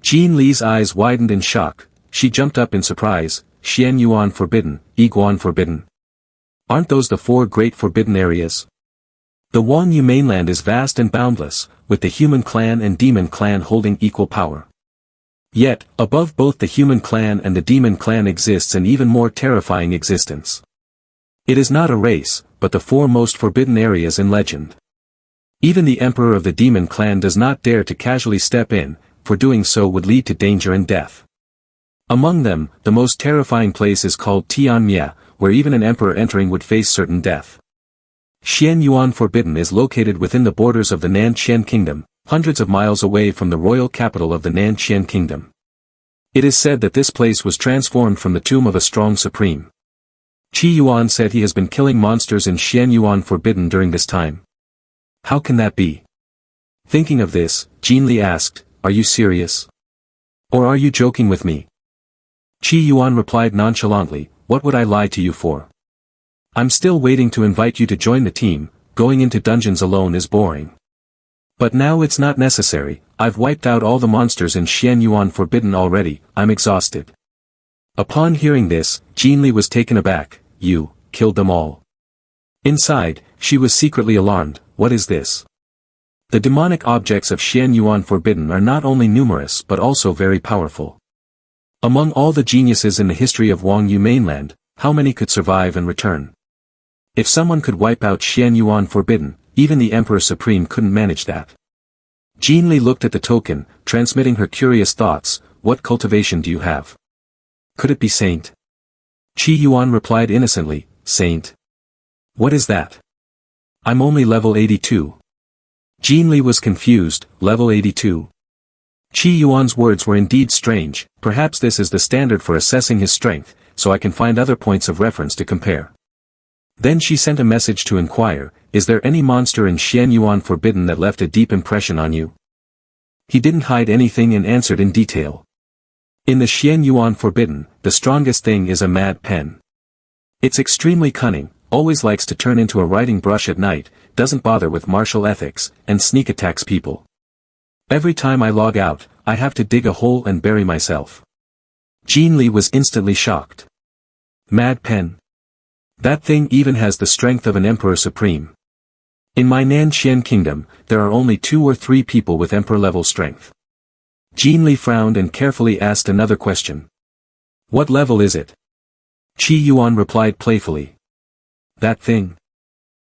Jin Li's eyes widened in shock. She jumped up in surprise. Xian Yuan Forbidden, Yi Guan Forbidden. Aren't those the four great forbidden areas? The Wang Yu mainland is vast and boundless, with the human clan and demon clan holding equal power. Yet, above both the human clan and the demon clan exists an even more terrifying existence. It is not a race, but the four most forbidden areas in legend. Even the emperor of the demon clan does not dare to casually step in, for doing so would lead to danger and death. Among them, the most terrifying place is called Tianmia, where even an emperor entering would face certain death. Xian Yuan Forbidden is located within the borders of the Nanqian Kingdom, hundreds of miles away from the royal capital of the Nanqian Kingdom. It is said that this place was transformed from the tomb of a strong supreme. Chi Yuan said he has been killing monsters in Xian Yuan Forbidden during this time. How can that be? Thinking of this, Jin Li asked, are you serious? Or are you joking with me? Chi Yuan replied nonchalantly, what would I lie to you for? I'm still waiting to invite you to join the team, going into dungeons alone is boring. But now it's not necessary, I've wiped out all the monsters in Xian Yuan Forbidden already, I'm exhausted. Upon hearing this, Jin Li was taken aback. You killed them all. Inside, she was secretly alarmed. What is this? The demonic objects of Xian Yuan Forbidden are not only numerous but also very powerful. Among all the geniuses in the history of Wang Yu mainland, how many could survive and return? If someone could wipe out Xian Yuan Forbidden, even the Emperor Supreme couldn't manage that. Jin Li looked at the token, transmitting her curious thoughts. What cultivation do you have? Could it be Saint? Chi Yuan replied innocently, Saint? What is that? I'm only level 82. Jin Li was confused, level 82. Chi Yuan's words were indeed strange. Perhaps this is the standard for assessing his strength, so I can find other points of reference to compare. Then she sent a message to inquire, is there any monster in Xian Yuan Forbidden that left a deep impression on you? He didn't hide anything and answered in detail. In the Xian Yuan Forbidden, the strongest thing is a mad pen. It's extremely cunning, always likes to turn into a writing brush at night, doesn't bother with martial ethics, and sneak attacks people. Every time I log out, I have to dig a hole and bury myself. Jin Li was instantly shocked. Mad pen. That thing even has the strength of an Emperor Supreme. In my Nanqian Kingdom, there are only 2 or 3 people with Emperor-level strength. Jin Li frowned and carefully asked another question. What level is it? Chi Yuan replied playfully. That thing?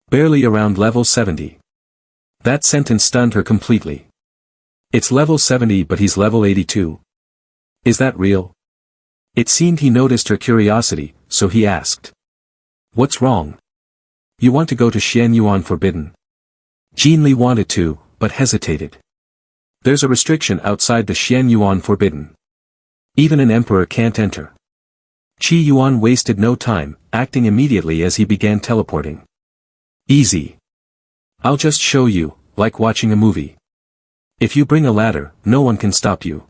Barely around level 70. That sentence stunned her completely. It's level 70 but he's level 82. Is that real? It seemed he noticed her curiosity, so he asked. What's wrong? You want to go to Xian Yuan Forbidden? Jin Li wanted to, but hesitated. There's a restriction outside the Xian Yuan Forbidden. Even an emperor can't enter. Qi Yuan wasted no time, acting immediately as he began teleporting. Easy. I'll just show you, like watching a movie. If you bring a ladder, no one can stop you.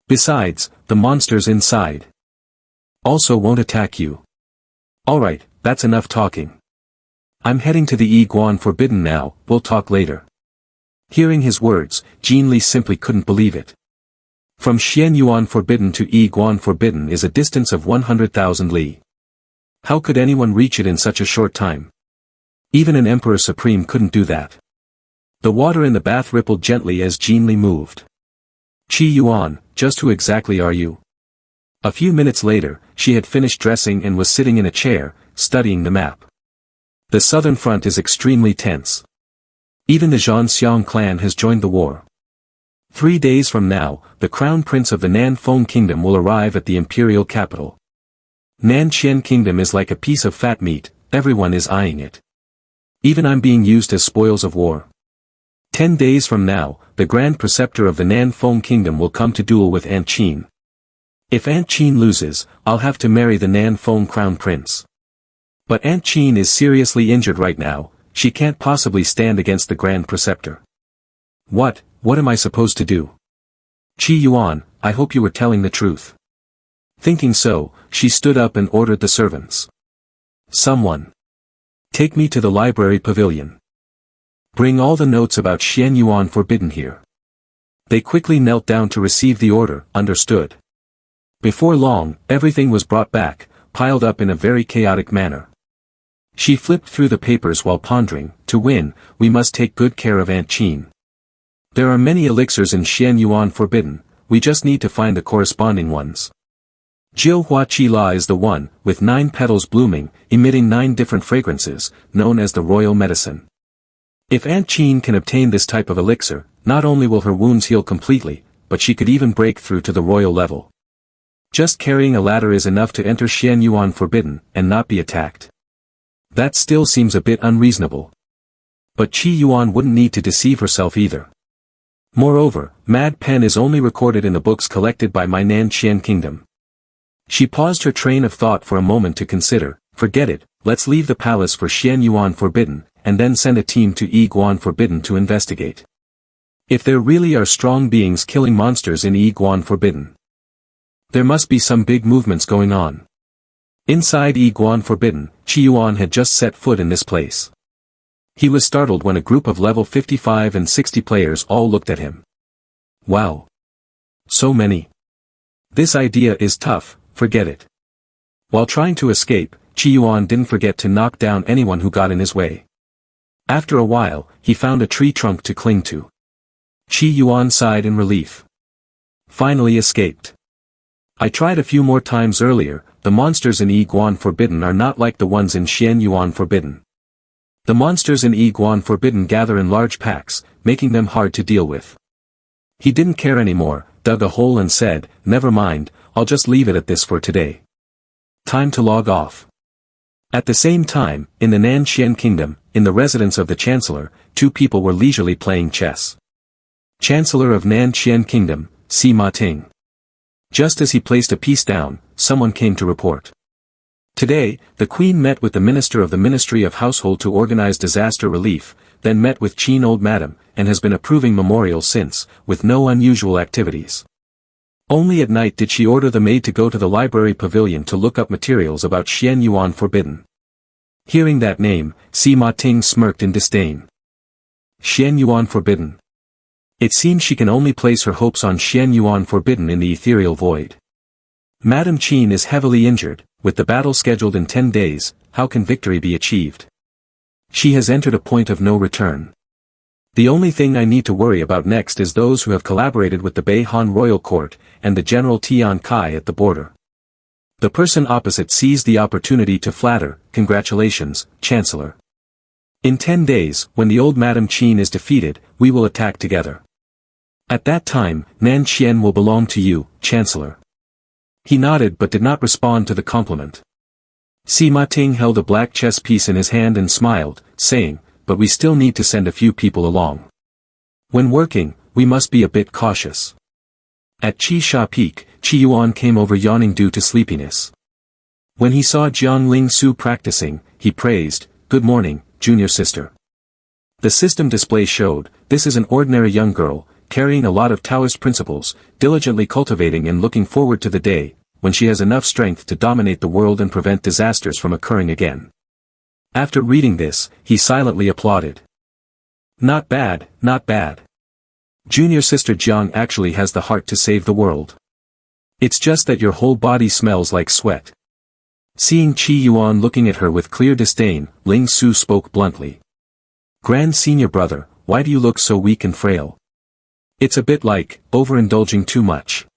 Besides, the monsters inside also won't attack you. Alright, that's enough talking. I'm heading to the Yi Guan Forbidden now, we'll talk later. Hearing his words, Jin Li simply couldn't believe it. From Xian Yuan Forbidden to Yi Guan Forbidden is a distance of 100,000 li. How could anyone reach it in such a short time? Even an Emperor Supreme couldn't do that. The water in the bath rippled gently as Jin Li moved. Qi Yuan, just who exactly are you? A few minutes later, she had finished dressing and was sitting in a chair, studying the map. The southern front is extremely tense. Even the Zhanxiang clan has joined the war. 3 days from now, the crown prince of the Nanfeng kingdom will arrive at the imperial capital. Nanqian kingdom is like a piece of fat meat, everyone is eyeing it. Even I'm being used as spoils of war. 10 days from now, the grand preceptor of the Nanfeng kingdom will come to duel with Aunt Qin. If Aunt Qin loses, I'll have to marry the Nanfeng crown prince. But Aunt Qin is seriously injured right now, she can't possibly stand against the grand preceptor. What am I supposed to do? Qi Yuan, I hope you were telling the truth. Thinking so, she stood up and ordered the servants. Someone. Take me to the library pavilion. Bring all the notes about Xian Yuan Forbidden here. They quickly knelt down to receive the order, understood. Before long, everything was brought back, piled up in a very chaotic manner. She flipped through the papers while pondering, to win, we must take good care of Aunt Qin. There are many elixirs in Xian Yuan Forbidden, we just need to find the corresponding ones. Jiu Hua Qi La is the one, with 9 petals blooming, emitting 9 different fragrances, known as the royal medicine. If Aunt Qin can obtain this type of elixir, not only will her wounds heal completely, but she could even break through to the royal level. Just carrying a ladder is enough to enter Xian Yuan Forbidden, and not be attacked. That still seems a bit unreasonable. But Qi Yuan wouldn't need to deceive herself either. Moreover, Mad Pen is only recorded in the books collected by my Nanqian kingdom. She paused her train of thought for a moment to consider, forget it, let's leave the palace for Xian Yuan Forbidden, and then send a team to Yi Guan Forbidden to investigate. If there really are strong beings killing monsters in Yi Guan Forbidden, there must be some big movements going on. Inside Yi Guan Forbidden, Qi Yuan had just set foot in this place. He was startled when a group of level 55 and 60 players all looked at him. Wow! So many. This idea is tough, forget it. While trying to escape, Qi Yuan didn't forget to knock down anyone who got in his way. After a while, he found a tree trunk to cling to. Qi Yuan sighed in relief. Finally escaped. I tried a few more times earlier, the monsters in Yi Guan Forbidden are not like the ones in Xian Yuan Forbidden. The monsters in Yi Guan Forbidden gather in large packs, making them hard to deal with. He didn't care anymore, dug a hole and said, never mind, I'll just leave it at this for today. Time to log off. At the same time, in the Nanqian kingdom, in the residence of the Chancellor, 2 people were leisurely playing chess. Chancellor of Nanqian kingdom, Sima Ting. Just as he placed a piece down, someone came to report. Today, the Queen met with the Minister of the Ministry of Household to organize disaster relief, then met with Qin Old Madam, and has been approving memorials since, with no unusual activities. Only at night did she order the maid to go to the library pavilion to look up materials about Xian Yuan Forbidden. Hearing that name, Sima Ting smirked in disdain. Xian Yuan Forbidden. It seems she can only place her hopes on Xian Yuan Forbidden in the ethereal void. Madame Qin is heavily injured, with the battle scheduled in 10 days, how can victory be achieved? She has entered a point of no return. The only thing I need to worry about next is those who have collaborated with the Beihan royal court, and the General Tian Kai at the border. The person opposite seized the opportunity to flatter, congratulations, Chancellor. In 10 days, when the old Madame Qin is defeated, we will attack together. At that time, Nanqian will belong to you, Chancellor. He nodded but did not respond to the compliment. Sima Ting held a black chess piece in his hand and smiled, saying, but we still need to send a few people along. When working, we must be a bit cautious. At Chi Sha Peak, Qi Yuan came over yawning due to sleepiness. When he saw Jang Ling Su practicing, he praised, "Good morning, junior sister." The system display showed, this is an ordinary young girl, carrying a lot of Taoist principles, diligently cultivating and looking forward to the day, when she has enough strength to dominate the world and prevent disasters from occurring again. After reading this, he silently applauded. Not bad, not bad. Junior sister Jiang actually has the heart to save the world. It's just that your whole body smells like sweat. Seeing Chi Yuan looking at her with clear disdain, Ling Su spoke bluntly. Grand senior brother, why do you look so weak and frail? It's a bit like, overindulging too much.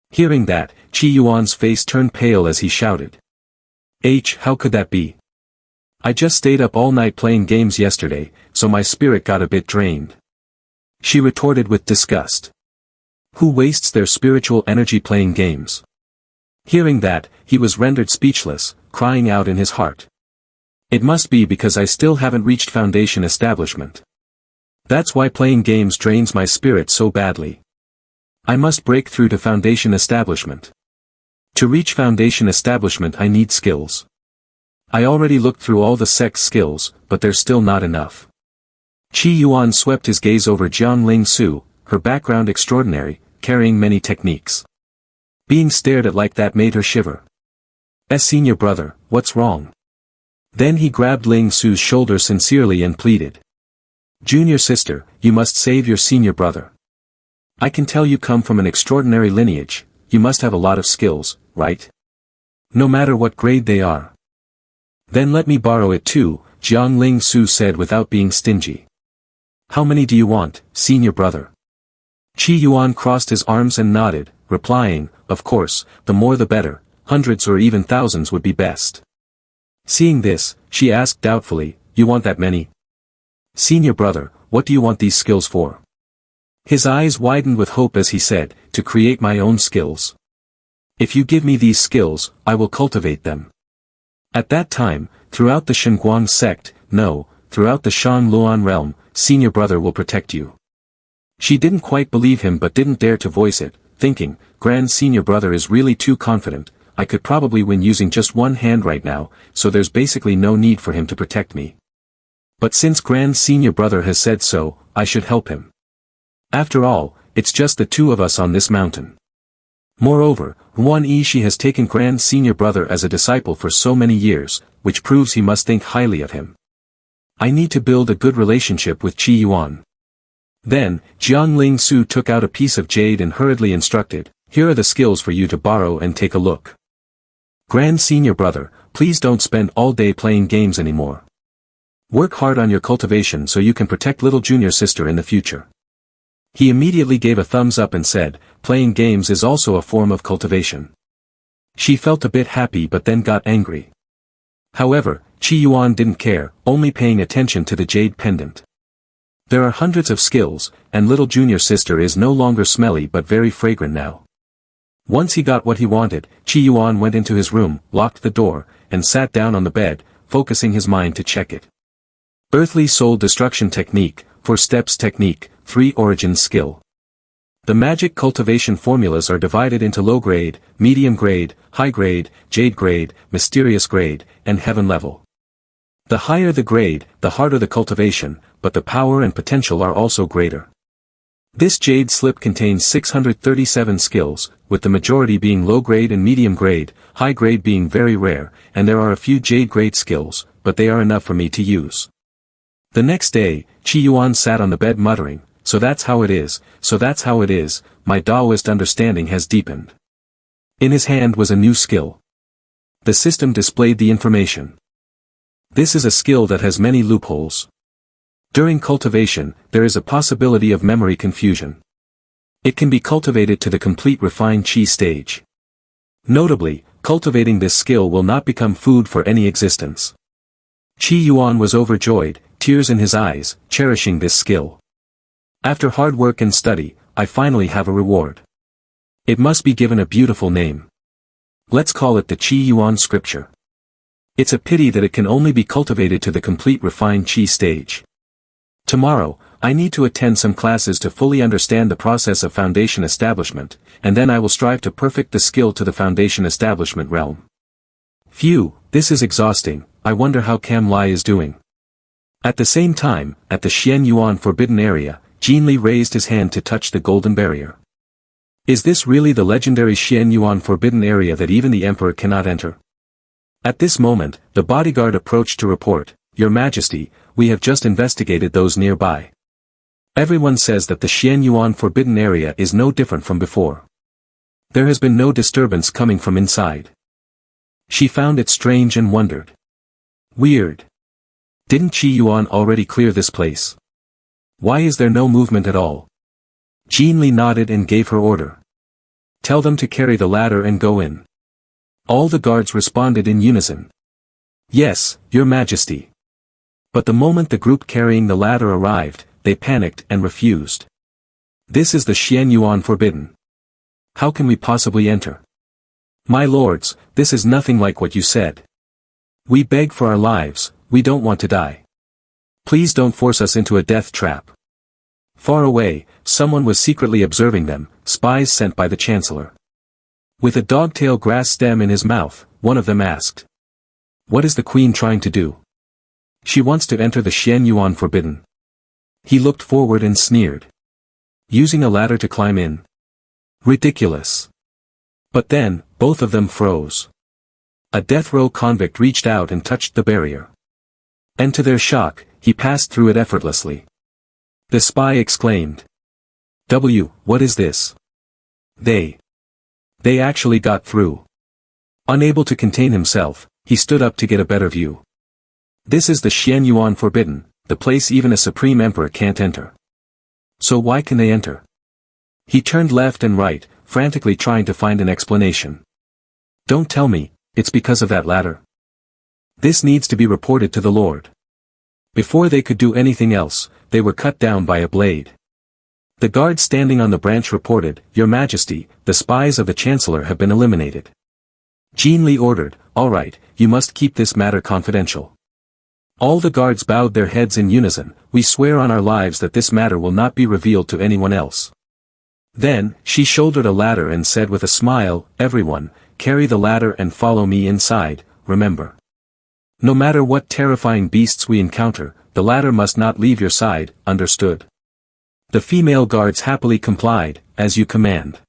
Hearing that, Chi Yuan's face turned pale as he shouted. How could that be? I just stayed up all night playing games yesterday, so my spirit got a bit drained. She retorted with disgust. Who wastes their spiritual energy playing games? Hearing that, he was rendered speechless, crying out in his heart. It must be because I still haven't reached foundation establishment. That's why playing games drains my spirit so badly. I must break through to foundation establishment. To reach foundation establishment I need skills. I already looked through all the sect's skills, but they're still not enough. Chi Yuan swept his gaze over Jang Ling Su, her background extraordinary, carrying many techniques. Being stared at like that made her shiver. Senior brother, what's wrong? Then he grabbed Ling Su's shoulder sincerely and pleaded. Junior sister, you must save your senior brother. I can tell you come from an extraordinary lineage, you must have a lot of skills, right? No matter what grade they are. Then let me borrow it too, Jiang Ling Su said without being stingy. How many do you want, senior brother? Chi Yuan crossed his arms and nodded, replying, of course, the more the better, hundreds or even thousands would be best. Seeing this, she asked doubtfully, you want that many? Senior brother, what do you want these skills for? His eyes widened with hope as he said, to create my own skills. If you give me these skills, I will cultivate them. At that time, throughout the Shenguang sect, no, throughout the Shan Luan realm, senior brother will protect you. She didn't quite believe him but didn't dare to voice it, thinking, grand senior brother is really too confident, I could probably win using just one hand right now, so there's basically no need for him to protect me. But since grand senior brother has said so, I should help him. After all, it's just the two of us on this mountain. Moreover, Huan Yi has taken grand senior brother as a disciple for so many years, which proves he must think highly of him. I need to build a good relationship with Chi Yuan. Then, Jiang Ling Su took out a piece of jade and hurriedly instructed, here are the skills for you to borrow and take a look. Grand senior brother, please don't spend all day playing games anymore. Work hard on your cultivation so you can protect little junior sister in the future. He immediately gave a thumbs up and said, playing games is also a form of cultivation. She felt a bit happy but then got angry. However, Chi Yuan didn't care, only paying attention to the jade pendant. There are hundreds of skills, and little junior sister is no longer smelly but very fragrant now. Once he got what he wanted, Chi Yuan went into his room, locked the door, and sat down on the bed, focusing his mind to check it. Earthly Soul Destruction Technique, 4 Steps Technique, 3 Origins Skill. The magic cultivation formulas are divided into low grade, medium grade, high grade, jade grade, mysterious grade, and heaven level. The higher the grade, the harder the cultivation, but the power and potential are also greater. This jade slip contains 637 skills, with the majority being low grade and medium grade, high grade being very rare, and there are a few jade grade skills, but they are enough for me to use. The next day, Chi Yuan sat on the bed muttering, so that's how it is, so that's how it is, my Taoist understanding has deepened. In his hand was a new skill. The system displayed the information. This is a skill that has many loopholes. During cultivation, there is a possibility of memory confusion. It can be cultivated to the complete refined chi stage. Notably, cultivating this skill will not become food for any existence. Chi Yuan was overjoyed, tears in his eyes, cherishing this skill. After hard work and study, I finally have a reward. It must be given a beautiful name. Let's call it the Chi Yuan scripture. It's a pity that it can only be cultivated to the complete refined chi stage. Tomorrow, I need to attend some classes to fully understand the process of foundation establishment, and then I will strive to perfect the skill to the foundation establishment realm. Phew, this is exhausting, I wonder how Cam Lai is doing. At the same time, at the Xian Yuan forbidden area, Jin Li raised his hand to touch the golden barrier. Is this really the legendary Xian Yuan forbidden area that even the emperor cannot enter? At this moment, the bodyguard approached to report, Your Majesty, we have just investigated those nearby. Everyone says that the Xian Yuan forbidden area is no different from before. There has been no disturbance coming from inside. She found it strange and wondered. Weird. Didn't Qi Yuan already clear this place? Why is there no movement at all? Jin Li nodded and gave her order. Tell them to carry the ladder and go in. All the guards responded in unison. Yes, Your Majesty. But the moment the group carrying the ladder arrived, they panicked and refused. This is the Xian Yuan forbidden. How can we possibly enter? My lords, this is nothing like what you said. We beg for our lives, we don't want to die. Please don't force us into a death trap. Far away, someone was secretly observing them, spies sent by the Chancellor. With a dogtail grass stem in his mouth, one of them asked. What is the Queen trying to do? She wants to enter the Xian Yuan forbidden. He looked forward and sneered. Using a ladder to climb in. Ridiculous. But then, both of them froze. A death row convict reached out and touched the barrier. And to their shock, he passed through it effortlessly. The spy exclaimed. What is this? They actually got through. Unable to contain himself, he stood up to get a better view. This is the Xian Yuan forbidden, the place even a supreme emperor can't enter. So why can they enter? He turned left and right, frantically trying to find an explanation. Don't tell me, it's because of that ladder. This needs to be reported to the Lord. Before they could do anything else, they were cut down by a blade. The guard standing on the branch reported, Your Majesty, the spies of the Chancellor have been eliminated. Jin Li ordered, All right, you must keep this matter confidential. All the guards bowed their heads in unison, We swear on our lives that this matter will not be revealed to anyone else. Then, she shouldered a ladder and said with a smile, Everyone, carry the ladder and follow me inside, remember. No matter what terrifying beasts we encounter, the ladder must not leave your side, understood? The female guards happily complied, as you command.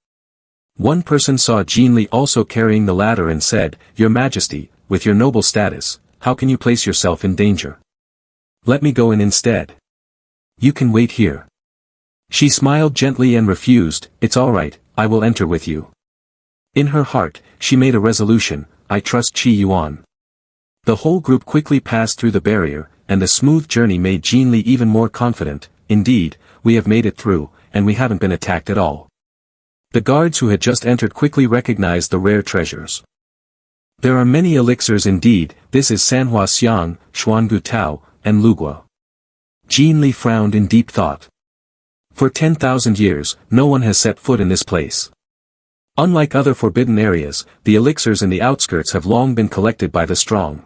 One person saw Jin Li also carrying the ladder and said, Your Majesty, with your noble status, how can you place yourself in danger? Let me go in instead. You can wait here. She smiled gently and refused, It's all right, I will enter with you. In her heart, she made a resolution, I trust Qi Yuan. The whole group quickly passed through the barrier, and the smooth journey made Jin Li even more confident. Indeed, we have made it through, and we haven't been attacked at all. The guards who had just entered quickly recognized the rare treasures. There are many elixirs indeed, this is Sanhua Xiang, Xuangu Tao, and Luguo. Jin Li frowned in deep thought. For 10,000 years, no one has set foot in this place. Unlike other forbidden areas, the elixirs in the outskirts have long been collected by the strong.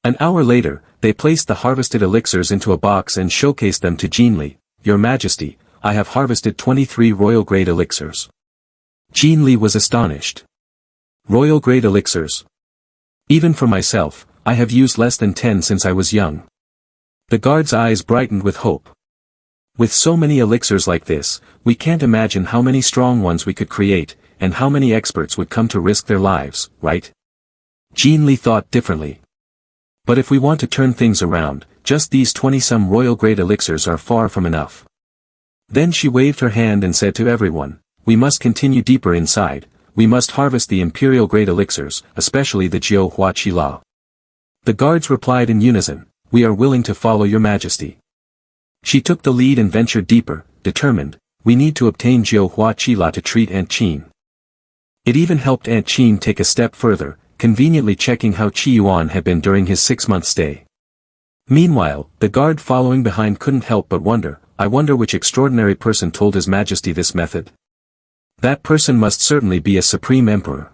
An hour later, they placed the harvested elixirs into a box and showcased them to Jin Li. Your Majesty, I have harvested 23 royal-grade elixirs. Jin Li was astonished. Royal-grade elixirs. Even for myself, I have used less than 10 since I was young. The guard's eyes brightened with hope. With so many elixirs like this, we can't imagine how many strong ones we could create, and how many experts would come to risk their lives, right? Jin Li thought differently. But if we want to turn things around, just these 20-some royal-grade elixirs are far from enough. Then she waved her hand and said to everyone, We must continue deeper inside, we must harvest the imperial-grade elixirs, especially the Jiu Hua Qi La. The guards replied in unison, We are willing to follow your majesty. She took the lead and ventured deeper, determined, we need to obtain Jiu Hua Qi La to treat Aunt Qin. It even helped Aunt Qin take a step further, conveniently checking how Qi Yuan had been during his 6-month stay. Meanwhile, the guard following behind couldn't help but wonder, I wonder which extraordinary person told His Majesty this method. That person must certainly be a supreme emperor.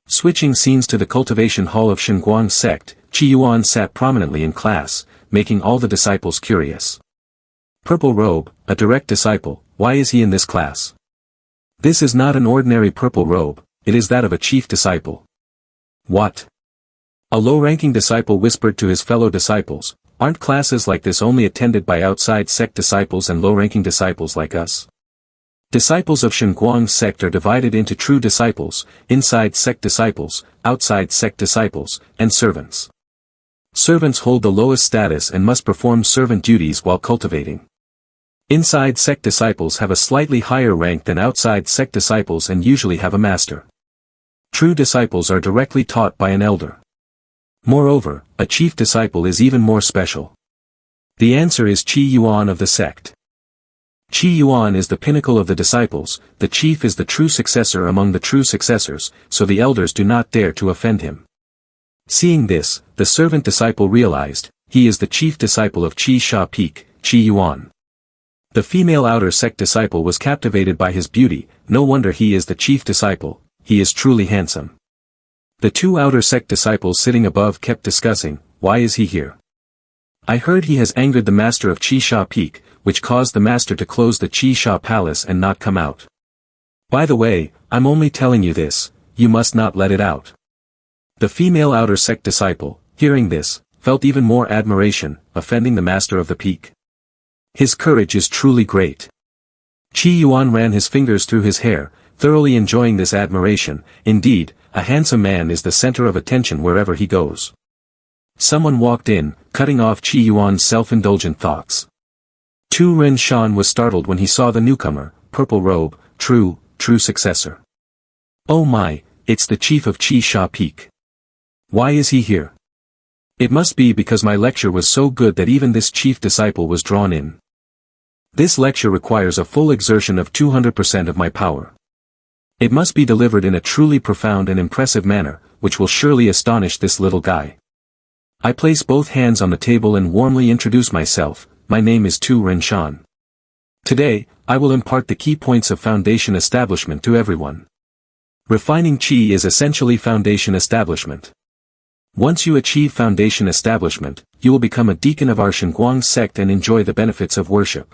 Switching scenes to the cultivation hall of Shenguang sect, Qi Yuan sat prominently in class, making all the disciples curious. Purple robe, a direct disciple, why is he in this class? This is not an ordinary purple robe, it is that of a chief disciple. What? A low-ranking disciple whispered to his fellow disciples, "Aren't classes like this only attended by outside sect disciples and low-ranking disciples like us? Disciples of Shenguang's sect are divided into true disciples, inside sect disciples, outside sect disciples, and servants. Servants hold the lowest status and must perform servant duties while cultivating. Inside sect disciples have a slightly higher rank than outside sect disciples and usually have a master. True disciples are directly taught by an elder. Moreover, a chief disciple is even more special. The answer is Chi Yuan of the sect. Chi Yuan is the pinnacle of the disciples, the chief is the true successor among the true successors, so the elders do not dare to offend him. Seeing this, the servant disciple realized, he is the chief disciple of Chi Sha Peak, Chi Yuan. The female outer sect disciple was captivated by his beauty, no wonder he is the chief disciple, he is truly handsome. The two outer sect disciples sitting above kept discussing, why is he here? I heard he has angered the master of Chi Sha Peak, which caused the master to close the Chi Sha Palace and not come out. By the way, I'm only telling you this, you must not let it out. The female outer sect disciple, hearing this, felt even more admiration, offending the master of the peak. His courage is truly great. Chi Yuan ran his fingers through his hair, thoroughly enjoying this admiration. Indeed, a handsome man is the center of attention wherever he goes. Someone walked in, cutting off Chi Yuan's self-indulgent thoughts. Tu Ren Shan was startled when he saw the newcomer, purple robe, true successor. Oh my, it's the chief of Chi Sha Peak. Why is he here? It must be because my lecture was so good that even this chief disciple was drawn in. This lecture requires a full exertion of 200% of my power. It must be delivered in a truly profound and impressive manner, which will surely astonish this little guy. I place both hands on the table and warmly introduce myself. My name is Tu Ren Shan. Today, I will impart the key points of foundation establishment to everyone. Refining Qi is essentially foundation establishment. Once you achieve foundation establishment, you will become a deacon of our Shenguang sect and enjoy the benefits of worship.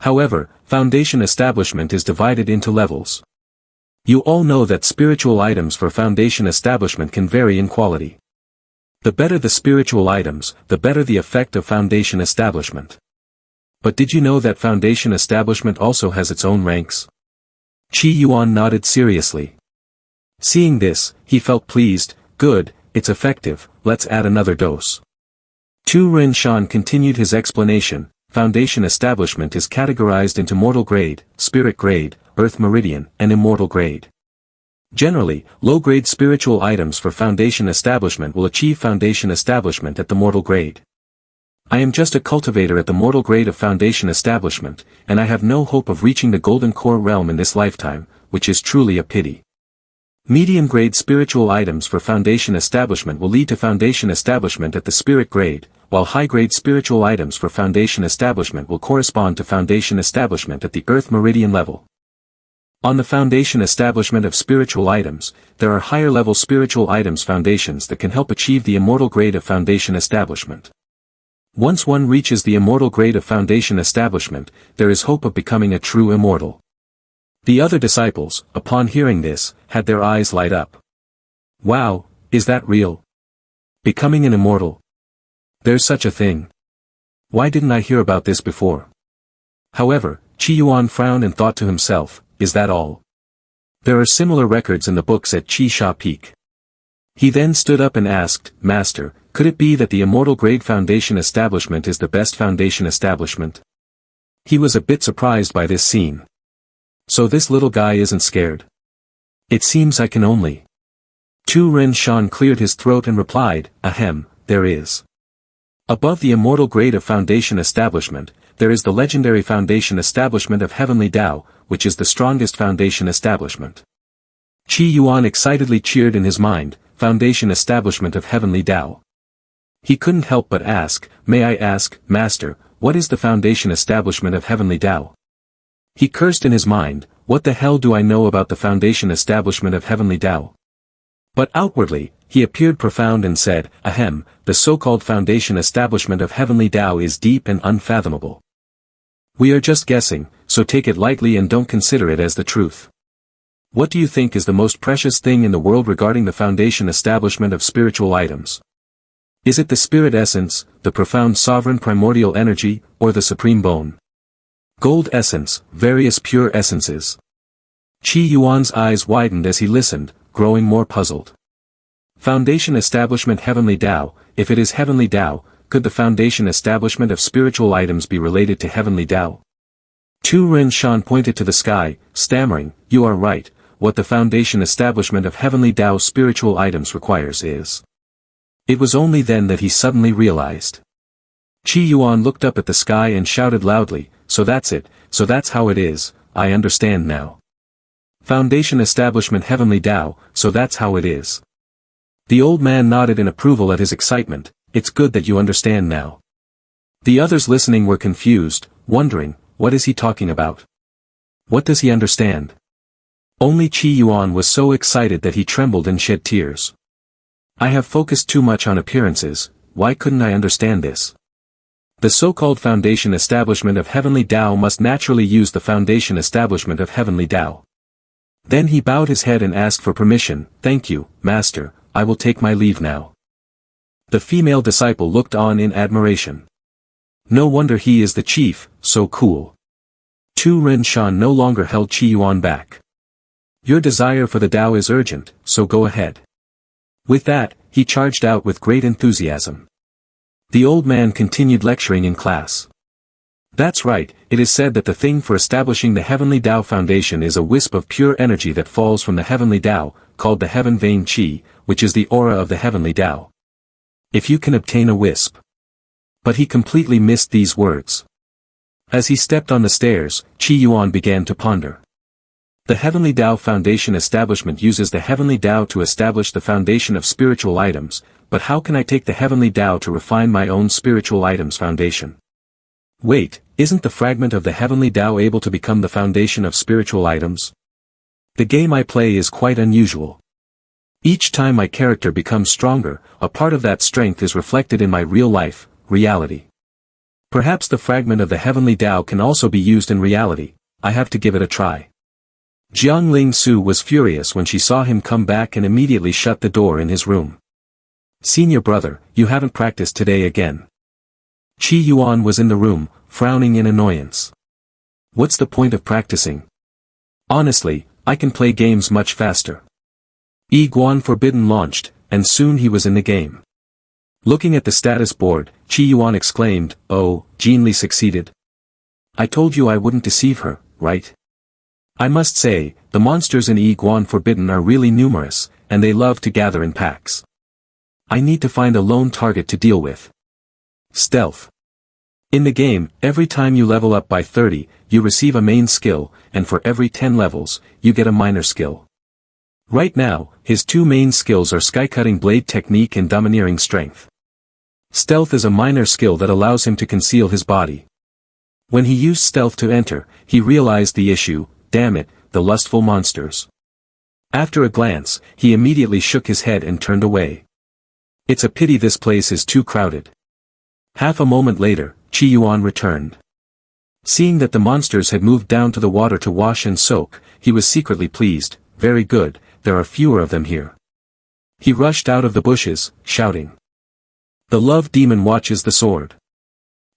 However, foundation establishment is divided into levels. You all know that spiritual items for foundation establishment can vary in quality. The better the spiritual items, the better the effect of foundation establishment. But did you know that foundation establishment also has its own ranks? Chi Yuan nodded seriously. Seeing this, he felt pleased. Good, it's effective, let's add another dose. Tu Ren Shan continued his explanation. Foundation establishment is categorized into mortal grade, spirit grade, earth meridian, and immortal grade. Generally, low-grade spiritual items for foundation establishment will achieve foundation establishment at the mortal grade. I am just a cultivator at the mortal grade of foundation establishment, and I have no hope of reaching the golden core realm in this lifetime, which is truly a pity. Medium-grade spiritual items for foundation establishment will lead to foundation establishment at the spirit grade, while high-grade spiritual items for foundation establishment will correspond to foundation establishment at the earth meridian level. On the foundation establishment of spiritual items, there are higher-level spiritual items foundations that can help achieve the immortal grade of foundation establishment. Once one reaches the immortal grade of foundation establishment, there is hope of becoming a true immortal. The other disciples, upon hearing this, had their eyes light up. Wow, is that real? Becoming an immortal? There's such a thing. Why didn't I hear about this before? However, Chi Yuan frowned and thought to himself, is that all? There are similar records in the books at Chi Sha Peak. He then stood up and asked, Master, could it be that the immortal grade foundation establishment is the best foundation establishment? He was a bit surprised by this scene. So this little guy isn't scared. It seems I can only. Tu Ren Shan cleared his throat and replied, Ahem, there is. Above the immortal grade of foundation establishment, there is the legendary foundation establishment of Heavenly Dao, which is the strongest foundation establishment. Chi Yuan excitedly cheered in his mind, foundation establishment of Heavenly Dao. He couldn't help but ask, may I ask, Master, what is the foundation establishment of Heavenly Dao? He cursed in his mind, what the hell do I know about the foundation establishment of Heavenly Dao? But outwardly, he appeared profound and said, Ahem, the so-called foundation establishment of Heavenly Dao is deep and unfathomable. We are just guessing, so take it lightly and don't consider it as the truth. What do you think is the most precious thing in the world regarding the foundation establishment of spiritual items? Is it the spirit essence, the profound sovereign primordial energy, or the supreme bone? Gold essence, various pure essences. Qi Yuan's eyes widened as he listened, growing more puzzled. Foundation establishment Heavenly Dao. If it is Heavenly Dao, could the foundation establishment of spiritual items be related to Heavenly Dao? Tu Ren Shan pointed to the sky, stammering, "You are right, what the foundation establishment of Heavenly Dao spiritual items requires is." It was only then that he suddenly realized. Qi Yuan looked up at the sky and shouted loudly, "So that's it, so that's how it is, I understand now. Foundation establishment Heavenly Dao, so that's how it is." The old man nodded in approval at his excitement. "It's good that you understand now." The others listening were confused, wondering, what is he talking about? What does he understand? Only Qi Yuan was so excited that he trembled and shed tears. "I have focused too much on appearances, why couldn't I understand this? The so-called foundation establishment of Heavenly Dao must naturally use the foundation establishment of Heavenly Dao." Then he bowed his head and asked for permission. "Thank you, Master, I will take my leave now." The female disciple looked on in admiration. No wonder he is the chief, so cool. Tu Ren Shan no longer held Qi Yuan back. "Your desire for the Tao is urgent, so go ahead." With that, he charged out with great enthusiasm. The old man continued lecturing in class. "That's right, it is said that the thing for establishing the Heavenly Dao Foundation is a wisp of pure energy that falls from the Heavenly Dao, called the Heaven Vein Qi, which is the aura of the Heavenly Dao. If you can obtain a wisp." But he completely missed these words. As he stepped on the stairs, Qi Yuan began to ponder. The Heavenly Dao Foundation establishment uses the Heavenly Dao to establish the foundation of spiritual items, but how can I take the Heavenly Dao to refine my own spiritual items foundation? Wait, isn't the fragment of the Heavenly Dao able to become the foundation of spiritual items? The game I play is quite unusual. Each time my character becomes stronger, a part of that strength is reflected in my real life, reality. Perhaps the fragment of the Heavenly Dao can also be used in reality. I have to give it a try. Jang Ling Su was furious when she saw him come back and immediately shut the door in his room. "Senior brother, you haven't practiced today again." Qi Yuan was in the room, frowning in annoyance. "What's the point of practicing? Honestly, I can play games much faster." Yi Guan Forbidden launched, and soon he was in the game. Looking at the status board, Qi Yuan exclaimed, "Oh, Jin Li succeeded. I told you I wouldn't deceive her, right? I must say, the monsters in Yi Guan Forbidden are really numerous, and they love to gather in packs. I need to find a lone target to deal with." Stealth. In the game, every time you level up by 30, you receive a main skill, and for every 10 levels, you get a minor skill. Right now, his two main skills are sky-cutting blade technique and domineering strength. Stealth is a minor skill that allows him to conceal his body. When he used stealth to enter, he realized the issue. Damn it, the lustful monsters. After a glance, he immediately shook his head and turned away. It's a pity this place is too crowded. Half a moment later, Qi Yuan returned. Seeing that the monsters had moved down to the water to wash and soak, he was secretly pleased. Very good, there are fewer of them here. He rushed out of the bushes, shouting. The love demon watches the sword.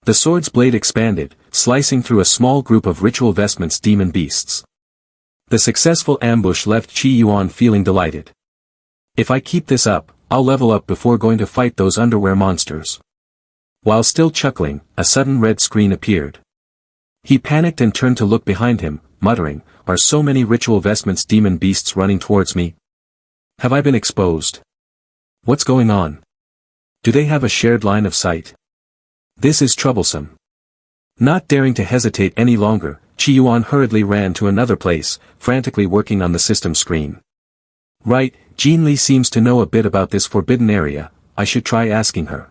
The sword's blade expanded, slicing through a small group of ritual vestments demon beasts. The successful ambush left Qi Yuan feeling delighted. If I keep this up, I'll level up before going to fight those underwear monsters. While still chuckling, a sudden red screen appeared. He panicked and turned to look behind him, muttering, "Are so many ritual vestments demon beasts running towards me? Have I been exposed? What's going on? Do they have a shared line of sight? This is troublesome." Not daring to hesitate any longer, Qi Yuan hurriedly ran to another place, frantically working on the system screen. Right, Jin Li seems to know a bit about this forbidden area, I should try asking her.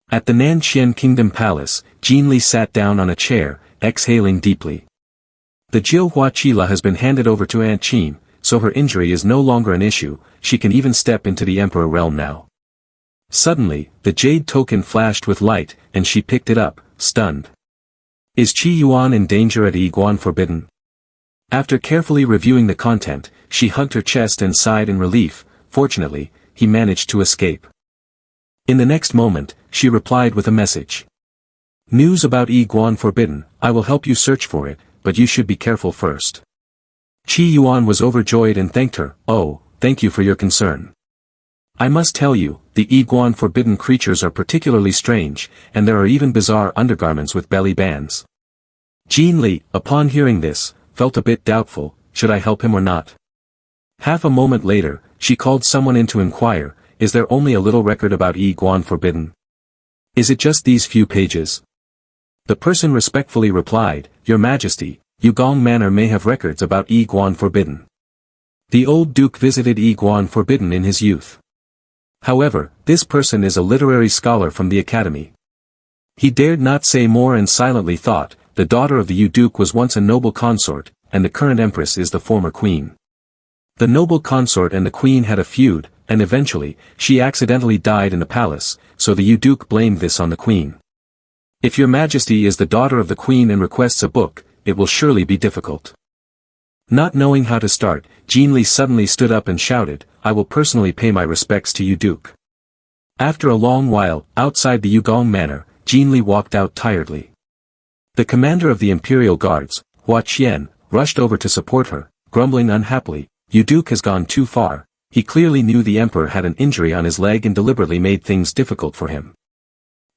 At the Nanxian Kingdom Palace, Jin Li sat down on a chair, exhaling deeply. The Jiuhua Qila has been handed over to Aunt Qin, so her injury is no longer an issue, she can even step into the Emperor realm now. Suddenly, the jade token flashed with light, and she picked it up, stunned. Is Qi Yuan in danger at Yi Guan Forbidden? After carefully reviewing the content, she hugged her chest and sighed in relief. Fortunately, he managed to escape. In the next moment, she replied with a message. News about Yi Guan Forbidden, I will help you search for it, but you should be careful first. Qi Yuan was overjoyed and thanked her. Oh, thank you for your concern. I must tell you, the Yi Guan Forbidden creatures are particularly strange, and there are even bizarre undergarments with belly bands. Jean Li, upon hearing this, felt a bit doubtful, should I help him or not? Half a moment later, she called someone in to inquire, is there only a little record about Yi Guan Forbidden? Is it just these few pages? The person respectfully replied, Your Majesty, Yugong Manor may have records about Yi Guan Forbidden. The old duke visited Yi Guan Forbidden in his youth. However, this person is a literary scholar from the academy. He dared not say more and silently thought, the daughter of the Yu Duke was once a noble consort, and the current empress is the former queen. The noble consort and the queen had a feud, and eventually, she accidentally died in the palace, so the Yu Duke blamed this on the queen. If your majesty is the daughter of the queen and requests a book, it will surely be difficult. Not knowing how to start, Jean Li suddenly stood up and shouted, I will personally pay my respects to Yu Duke. After a long while, outside the Yugong Manor, Jean Li walked out tiredly. The commander of the Imperial Guards, Hua Qian, rushed over to support her, grumbling unhappily, Yu Duke has gone too far. He clearly knew the emperor had an injury on his leg and deliberately made things difficult for him.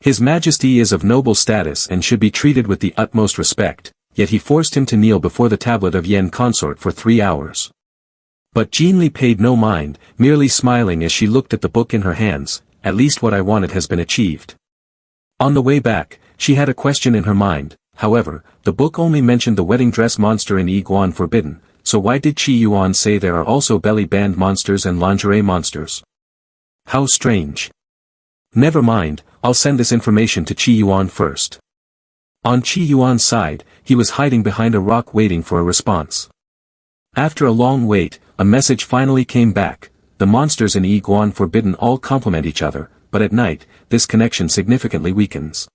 His majesty is of noble status and should be treated with the utmost respect, yet he forced him to kneel before the tablet of Yen consort for 3 hours. But Jean Li paid no mind, merely smiling as she looked at the book in her hands, at least what I wanted has been achieved. On the way back, she had a question in her mind, however, the book only mentioned the wedding dress monster in Yi Guan Forbidden, so why did Qi Yuan say there are also belly band monsters and lingerie monsters? How strange. Never mind, I'll send this information to Qi Yuan first. On Qi Yuan's side, he was hiding behind a rock waiting for a response. After a long wait, a message finally came back. The monsters in Yi Guan Forbidden all complement each other, but at night, this connection significantly weakens.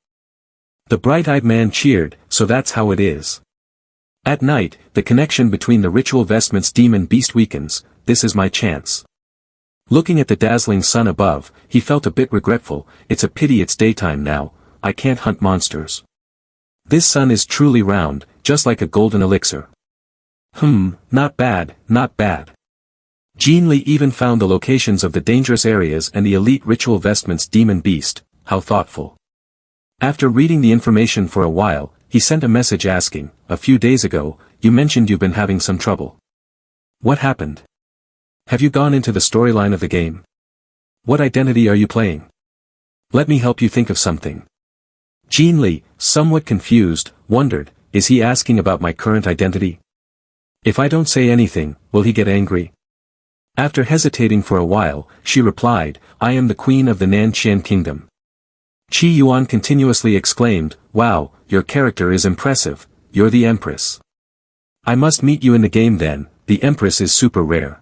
The bright-eyed man cheered, so that's how it is. At night, the connection between the ritual vestments demon beast weakens, this is my chance. Looking at the dazzling sun above, he felt a bit regretful, it's a pity it's daytime now, I can't hunt monsters. This sun is truly round, just like a golden elixir. Not bad, not bad. Jean Li even found the locations of the dangerous areas and the elite ritual vestments demon beast, how thoughtful. After reading the information for a while, he sent a message asking, a few days ago, you mentioned you've been having some trouble. What happened? Have you gone into the storyline of the game? What identity are you playing? Let me help you think of something. Jean Li, somewhat confused, wondered, is he asking about my current identity? If I don't say anything, will he get angry? After hesitating for a while, she replied, I am the queen of the Nanqian kingdom. Qi Yuan continuously exclaimed, wow, your character is impressive, you're the empress. I must meet you in the game then, the empress is super rare.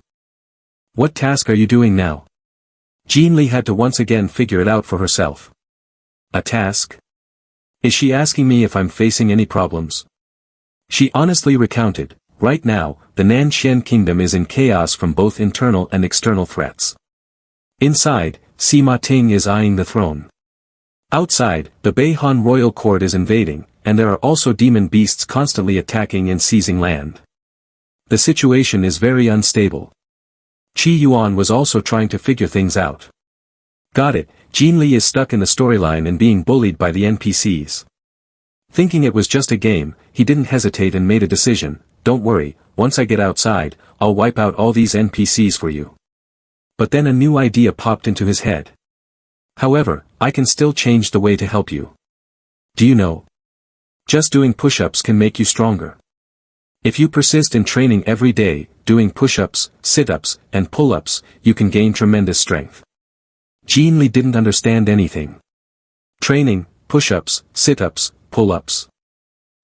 What task are you doing now? Jean Li had to once again figure it out for herself. A task? Is she asking me if I'm facing any problems? She honestly recounted, right now, the Nanqian kingdom is in chaos from both internal and external threats. Inside, Sima Ting is eyeing the throne. Outside, the Beihan royal court is invading, and there are also demon beasts constantly attacking and seizing land. The situation is very unstable. Qi Yuan was also trying to figure things out. Got it, Jean Li is stuck in the storyline and being bullied by the NPCs. Thinking it was just a game, he didn't hesitate and made a decision, don't worry, once I get outside, I'll wipe out all these NPCs for you. But then a new idea popped into his head. However, I can still change the way to help you. Do you know? Just doing push-ups can make you stronger. If you persist in training every day, doing push-ups, sit-ups, and pull-ups, you can gain tremendous strength. Jean Li didn't understand anything. Training, push-ups, sit-ups, pull-ups.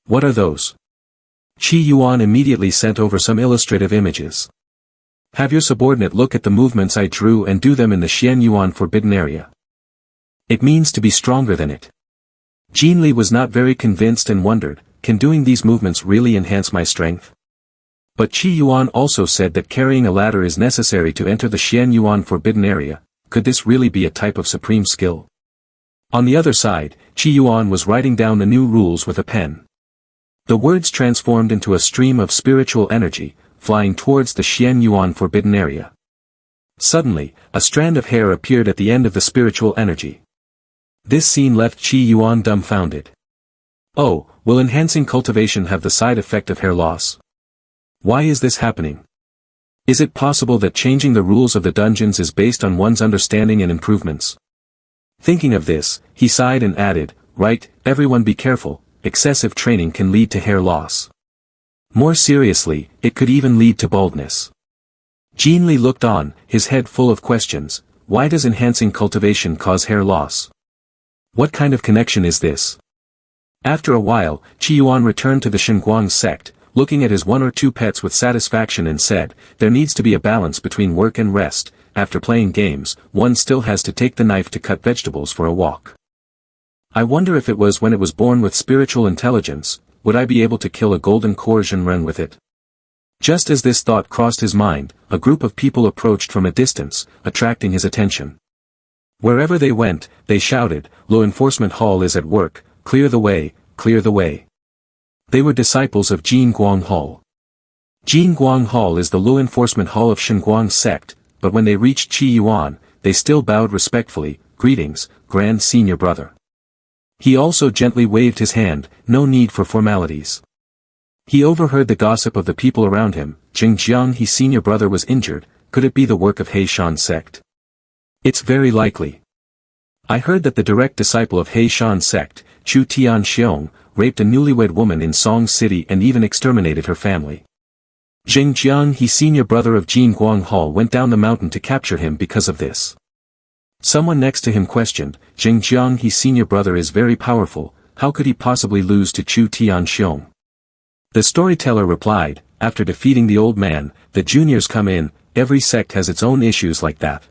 What are those? Qi Yuan immediately sent over some illustrative images. Have your subordinate look at the movements I drew and do them in the Xian Yuan forbidden area. It means to be stronger than it. Jean Li was not very convinced and wondered, can doing these movements really enhance my strength? But Qi Yuan also said that carrying a ladder is necessary to enter the Xian Yuan forbidden area. Could this really be a type of supreme skill? On the other side, Qi Yuan was writing down the new rules with a pen. The words transformed into a stream of spiritual energy, flying towards the Xian Yuan forbidden area. Suddenly, a strand of hair appeared at the end of the spiritual energy. This scene left Qi Yuan dumbfounded. Oh, will enhancing cultivation have the side effect of hair loss? Why is this happening? Is it possible that changing the rules of the dungeons is based on one's understanding and improvements? Thinking of this, he sighed and added, right, everyone be careful, excessive training can lead to hair loss. More seriously, it could even lead to baldness. Jin Li looked on, his head full of questions. Why does enhancing cultivation cause hair loss? What kind of connection is this? After a while, Qi Yuan returned to the Shenguang sect, looking at his 1 or 2 pets with satisfaction and said, there needs to be a balance between work and rest. After playing games, one still has to take the knife to cut vegetables for a walk. I wonder if it was when it was born with spiritual intelligence, would I be able to kill a golden incursion run with it? Just as this thought crossed his mind, a group of people approached from a distance, attracting his attention. Wherever they went, they shouted, Law Enforcement Hall is at work, clear the way, clear the way. They were disciples of Jin Guang Hall. Jin Guang Hall is the law enforcement hall of Shenguang sect, but when they reached Qi Yuan, they still bowed respectfully, greetings, grand senior brother. He also gently waved his hand, no need for formalities. He overheard the gossip of the people around him. Jiang He senior brother was injured, could it be the work of He Shan sect? It's very likely. I heard that the direct disciple of He Shan sect, Chu Tian Xiong, raped a newlywed woman in Song City and even exterminated her family. Jiang He senior brother of Jin Guang Hall went down the mountain to capture him because of this. Someone next to him questioned, Jiang He senior brother is very powerful, how could he possibly lose to Chu Tian Xiong? The storyteller replied, after defeating the old man, the juniors come in, every sect has its own issues like that.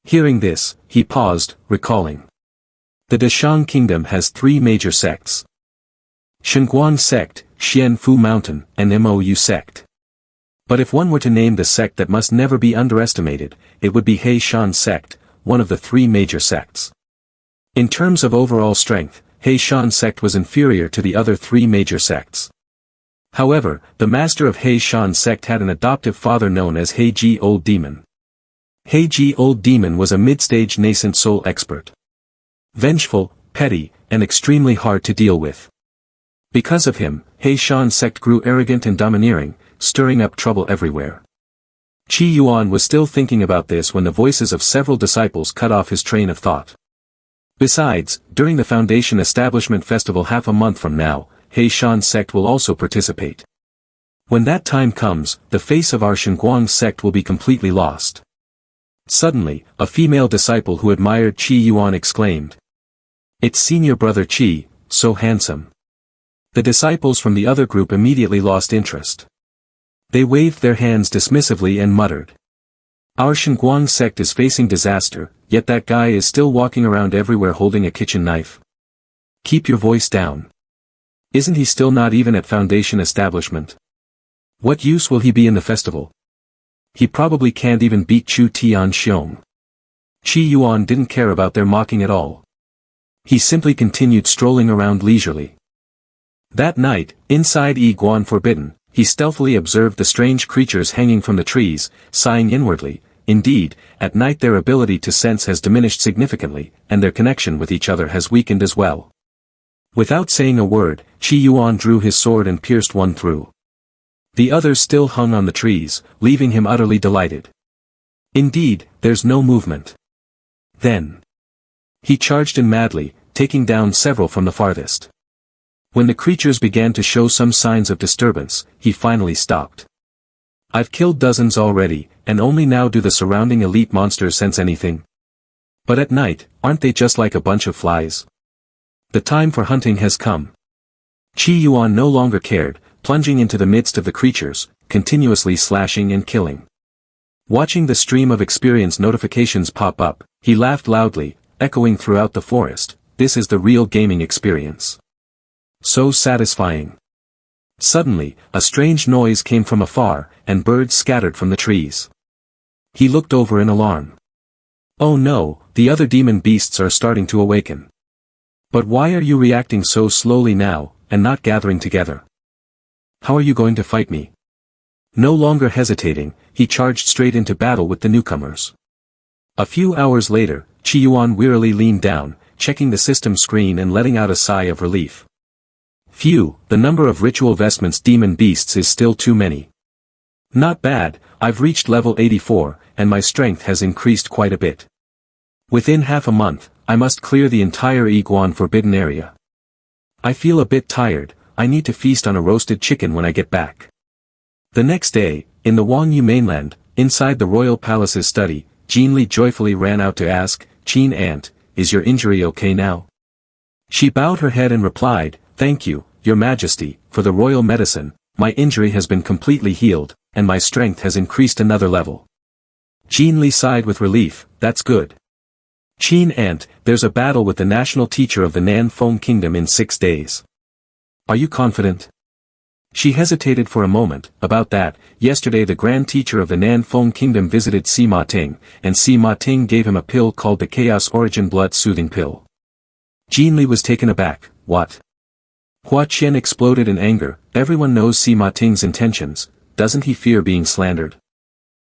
Hearing this, he paused, recalling. The Deshang kingdom has 3 major sects. Shenguang sect, Xian Fu Mountain, and Mou sect. But if one were to name the sect that must never be underestimated, it would be He Shan sect, one of the 3 major sects. In terms of overall strength, He Shan sect was inferior to the other 3 major sects. However, the master of He Shan sect had an adoptive father known as He Ji Old Demon. He Ji Old Demon was a mid-stage nascent soul expert. Vengeful, petty, and extremely hard to deal with. Because of him, He Shan sect grew arrogant and domineering, stirring up trouble everywhere. Qi Yuan was still thinking about this when the voices of several disciples cut off his train of thought. Besides, during the Foundation Establishment Festival half a month from now, He Shan sect will also participate. When that time comes, the face of our Shenguang sect will be completely lost. Suddenly, a female disciple who admired Qi Yuan exclaimed. It's senior brother Qi, so handsome. The disciples from the other group immediately lost interest. They waved their hands dismissively and muttered. Our Shenguang sect is facing disaster, yet that guy is still walking around everywhere holding a kitchen knife. Keep your voice down. Isn't he still not even at Foundation Establishment? What use will he be in the festival? He probably can't even beat Chu Tian Xiong. Qi Yuan didn't care about their mocking at all. He simply continued strolling around leisurely. That night, inside Yi Guan Forbidden, he stealthily observed the strange creatures hanging from the trees, sighing inwardly. Indeed, at night their ability to sense has diminished significantly, and their connection with each other has weakened as well. Without saying a word, Qi Yuan drew his sword and pierced one through. The others still hung on the trees, leaving him utterly delighted. Indeed, there's no movement. Then he charged in madly, taking down several from the farthest. When the creatures began to show some signs of disturbance, he finally stopped. I've killed dozens already, and only now do the surrounding elite monsters sense anything. But at night, aren't they just like a bunch of flies? The time for hunting has come. Qi Yuan no longer cared, plunging into the midst of the creatures, continuously slashing and killing. Watching the stream of experience notifications pop up, he laughed loudly, echoing throughout the forest, this is the real gaming experience. So satisfying. Suddenly, a strange noise came from afar, and birds scattered from the trees. He looked over in alarm. Oh no, the other demon beasts are starting to awaken. But why are you reacting so slowly now, and not gathering together? How are you going to fight me? No longer hesitating, he charged straight into battle with the newcomers. A few hours later, Chi Yuan wearily leaned down, checking the system screen and letting out a sigh of relief. Phew, the number of ritual vestments demon beasts is still too many. Not bad, I've reached level 84, and my strength has increased quite a bit. Within half a month, I must clear the entire Iguan forbidden area. I feel a bit tired, I need to feast on a roasted chicken when I get back. The next day, in the Wangyu mainland, inside the royal palace's study, Jin Li joyfully ran out to ask, Qin Aunt, is your injury okay now? She bowed her head and replied, Thank you, Your Majesty, for the royal medicine, my injury has been completely healed, and my strength has increased another level. Jin Li sighed with relief, that's good. Qin Aunt, there's a battle with the national teacher of the Nan Feng Kingdom in 6 days. Are you confident? She hesitated for a moment. About that, yesterday the grand teacher of the Nan Feng Kingdom visited Sima Ting, and Sima Ting gave him a pill called the Chaos Origin Blood Soothing Pill. Jin Li was taken aback, what? Hua Qian exploded in anger, everyone knows Sima Ting's intentions, doesn't he fear being slandered?